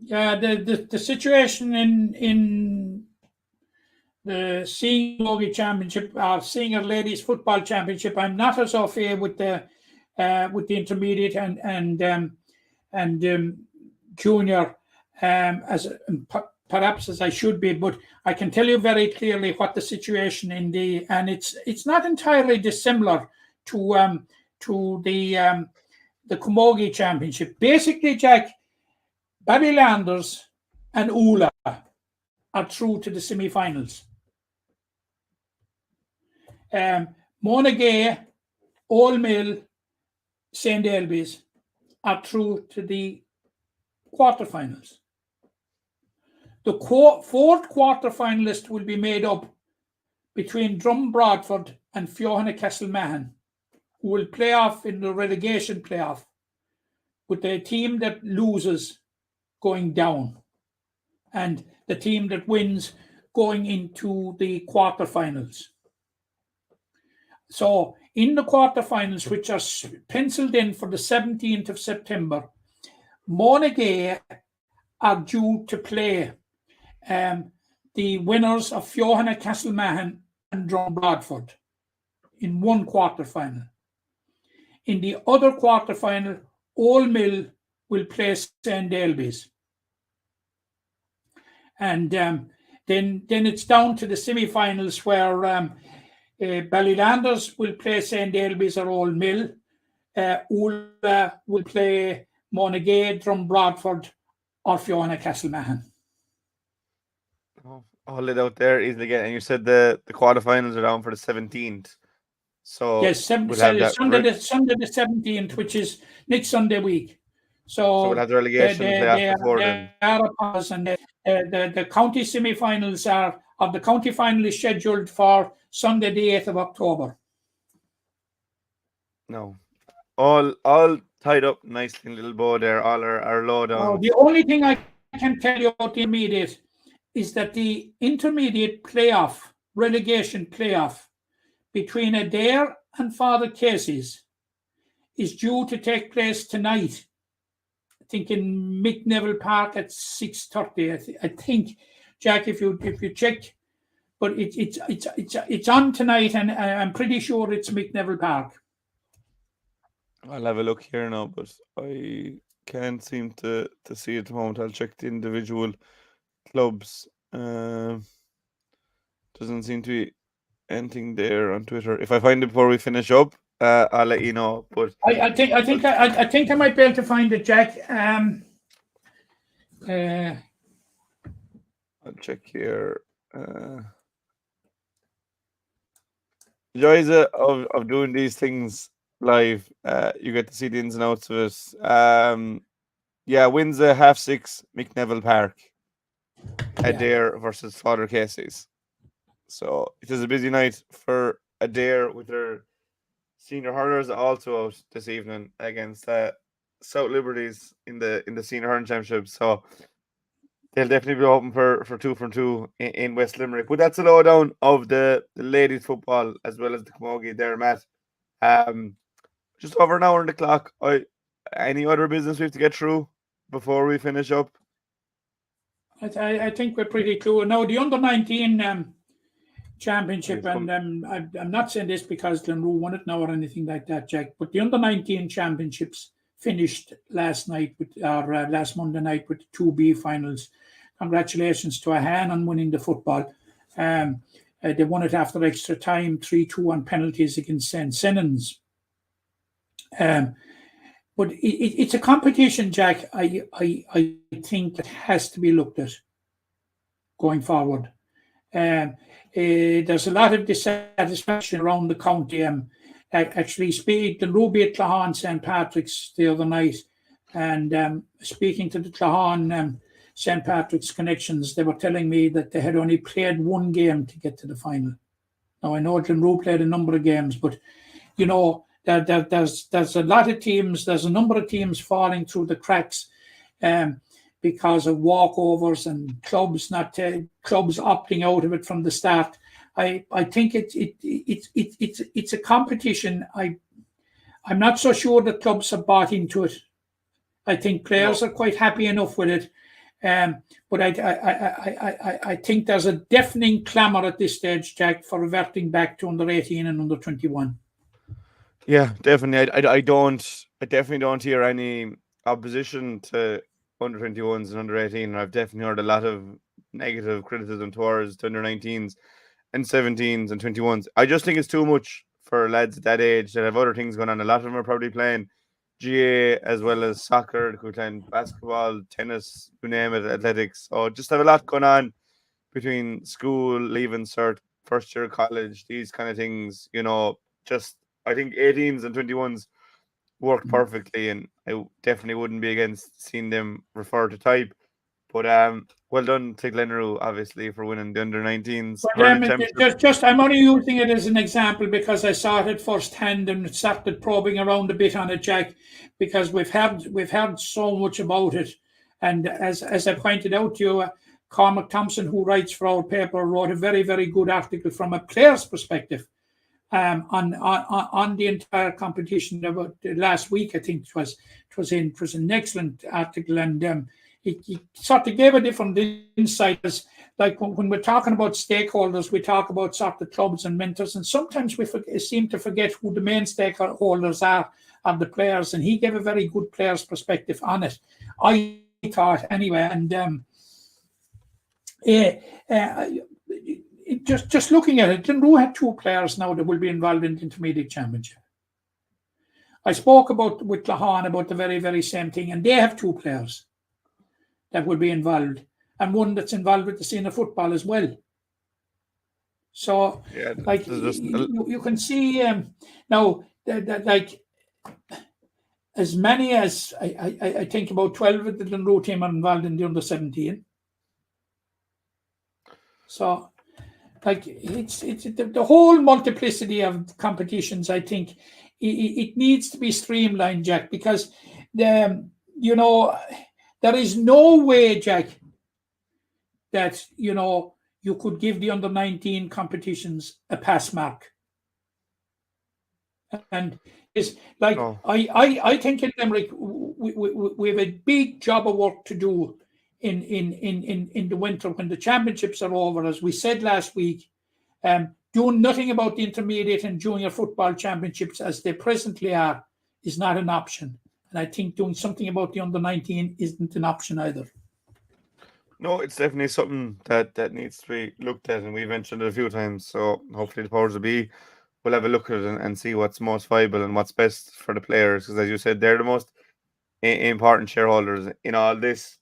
Yeah, the situation in the Senior Camogie Championship, Senior Ladies Football Championship, I'm not as au fait with the intermediate and junior perhaps as I should be, but I can tell you very clearly what the situation and it's not entirely dissimilar to the Camogie Championship. Basically, Jack, Ballylanders and Ula are through to the semi-finals. Monaghan, Old Mill, St. Ailbe's are through to the quarterfinals. The fourth quarterfinalist will be made up between Bradford and Fiona Castleman, who will play off in the relegation playoff with the team that loses going down and the team that wins going into the quarterfinals. So in the quarterfinals, which are penciled in for the 17th of September, 𝘕𝘰𝘬𝘶 are due to play the winners of 𝘕𝘰𝘦𝘯𝘴 and Drumbraadford in one quarterfinal. In the other quarterfinal, 𝘕𝘰𝘬𝘶 will play St. Ailbe's. And then it's down to the semi-finals where Ballylanders will play St. Ailbe's or 𝘕𝘰𝘬𝘶. Ula will play 𝘕𝘰𝘬𝘶, Drumbraadford or 𝘕𝘰𝘦𝘯𝘴. I'll let out there easily again. And you said the quarterfinals are down for the 17th. So yes, we'll have that Sunday the 17th, which is next Sunday week. So we'll have the relegation playoff before then. And the county semi-finals the county final is scheduled for Sunday the 8th of October. No. All tied up nicely in a little bow there, all our low down. The only thing I can tell you about the intermediate is that the intermediate playoff, relegation playoff, between Adair and Father Casey's is due to take place tonight. I think in McNeville Park at 6:30. I think, Jack, if you check, but it's on tonight, and I'm pretty sure it's McNeville Park. I'll have a look here now, but I can't seem to see it at the moment. I'll check the individual clubs. Doesn't seem to be anything there on Twitter. If I find it before we finish up, I'll let you know. But I think I might be able to find it, Jack. I'll check here. Joys of doing these things live. You get to see the ins and outs of it. Wins a 6:30, McNeville Park. Adair versus Father Casey's. So it is a busy night for Adair with their senior hurlers also out this evening against South Liberties in the Senior Hurling Championship. So they'll definitely be hoping for 2 from 2 in West Limerick. But that's a lowdown of the ladies football as well as the camogie there, Matt. Just over an hour on the clock. Any other business we have to get through before we finish up? I think we're pretty clear. Now, the under-19 championship, and I'm not saying this because Glenroe won it now or anything like that, Jack, but the under-19 championships finished last Monday night with 2B finals. Congratulations to Ahan on winning the football. They won it after extra time, 3-2 on penalties against St. Senans. But it's a competition, Jack, I think that has to be looked at going forward. There's a lot of dissatisfaction around the county. Actually, the Ruby at Clahan St. Patrick's the other night, and speaking to the Clahan St. Patrick's connections, they were telling me that they had only played one game to get to the final. Now, I know Glenroe played a number of games, but, you know, there's a lot of teams, there's a number of teams falling through the cracks because of walkovers and clubs opting out of it from the start. I think it's a competition. I'm not so sure that clubs have bought into it. I think players are quite happy enough with it. But I think there's a deafening clamour at this stage, Jack, for reverting back to under 18 and under 21. Yeah, definitely. I definitely don't hear any opposition to under 21s and under 18. I've definitely heard a lot of negative criticism towards the under 19s and 17s and 21s. I just think it's too much for lads at that age that have other things going on. A lot of them are probably playing GA as well as soccer, they could play basketball, tennis, you name it, athletics. So just have a lot going on between school, leaving cert, first year college, these kind of things, you know. Just I think 18s and 21s work perfectly, and I definitely wouldn't be against seeing them refer to type. But well done to Glenroe, obviously, for winning the under-19s. I'm only using it as an example because I saw it firsthand and started probing around a bit on it, Jack, because we've heard so much about it. And as I pointed out to you, Cormac Thompson, who writes for our paper, wrote a very, very good article from a player's perspective on the entire competition about last week. I think it was an excellent article, and it sort of gave a different insight. As like when we're talking about stakeholders, we talk about sort of clubs and mentors, and sometimes we seem to forget who the main stakeholders are the players. And he gave a very good player's perspective on it, I thought, anyway. And just looking at it, Glenroe had 2 players now that will be involved in the intermediate championship. I spoke with Lahan about the very, very same thing, and they have 2 players that will be involved, and one that's involved with the senior football as well. So, yeah, like you can see now that like as many as I think about 12 of the Glenroe team are involved in the under-17. So, like it's the whole multiplicity of competitions. I think it needs to be streamlined, Jack, because there is no way, Jack, that you could give the under-19 competitions a pass mark. And it's like I think in Limerick we have a big job of work to do in the winter when the championships are over. As we said last week, doing nothing about the intermediate and junior football championships as they presently are is not an option. And I think doing something about the under-19 isn't an option either. No, it's definitely something that needs to be looked at, and we've mentioned it a few times. So hopefully the powers that be will have a look at it and see what's most viable and what's best for the players, because as you said, they're the most important shareholders in all this.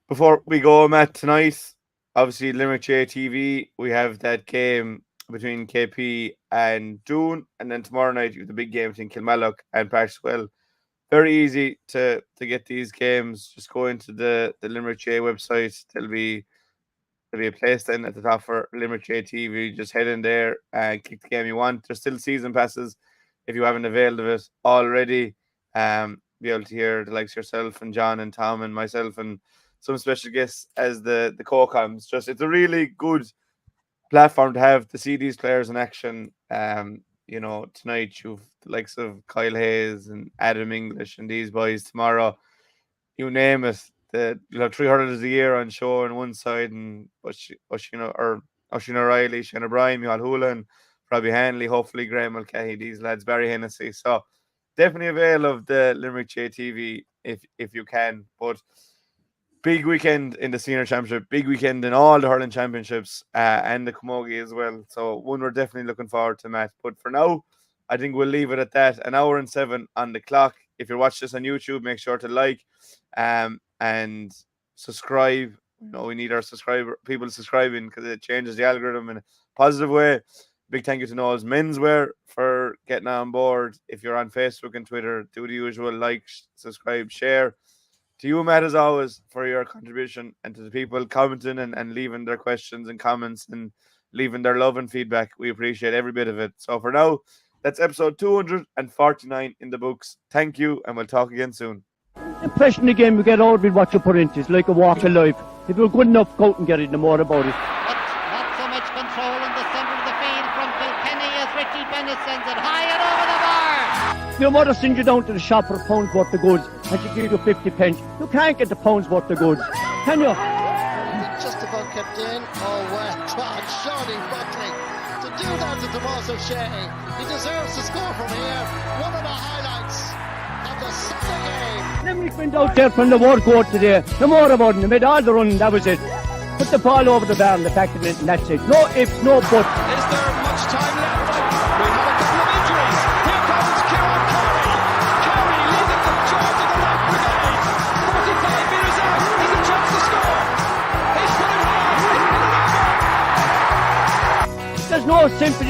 Before we go, Matt, tonight, obviously Limerick JTV, we have that game between KP and Doon, and then tomorrow night you have the big game between Kilmallock and Parswell. Very easy to get these games. Just go into the Limerick J website. There'll be a place then at the top for Limerick JTV. Just head in there and click the game you want. There's still season passes if you haven't availed of it already. Be able to hear the likes of yourself and John and Tom and myself and some special guests as the co-coms. It's a really good platform to have to see these players in action. Tonight you've the likes of Kyle Hayes and Adam English and these boys. Tomorrow, you name it, you'll have 3 hurlers a year on show on one side, and Oisin O'Reilly, Shane O'Brien, Micheál Hoolan, Robbie Hanley, hopefully Graham Mulcahy, these lads, Barry Hennessy. So definitely avail of the Limerick JTV if you can. But big weekend in the Senior Championship, big weekend in all the hurling championships and the Camogie as well. So one we're definitely looking forward to, Matt. But for now, I think we'll leave it at that. 1 hour and 7 on the clock. If you're watching this on YouTube, make sure to like and subscribe. We need our people subscribing because it changes the algorithm in a positive way. Big thank you to Noel's Menswear for getting on board. If you're on Facebook and Twitter, do the usual, like, subscribe, share. To you, Matt, as always, for your contribution, and to the people commenting and leaving their questions and comments and leaving their love and feedback. We appreciate every bit of it. So for now, that's episode 249 in the books. Thank you, and we'll talk again soon. The impression again we get out with what you put into it's like a walk of life. If you're good enough, go out and get it, no more about it. Not so much control in the centre of the field from Kilkenny as Richie Bennett sends it high and over the bar. Your mother sends you down to the shop for a pound's worth of goods and she gives you 50 pence. You can't get the pound's worth of goods, can you? Just about kept in. Oh, well done, Johnny Buckley. To do that to Tommaso 𝘕𝘰🦗, he deserves to score from here. One of the highlights of the Sunday game. Limerick went out there from the work out today. No more about it. They made all the running, that was it. Put the ball over the bar and the penultimate, and that's it. No ifs, no buts. Is there much time left? We have a couple of injuries. Here comes 𝘕𝘰🦗🦗. Leading the charge of the Limerick Brigade. 45 metres out. He's a chance to score. He's put it high. There's no sympathy.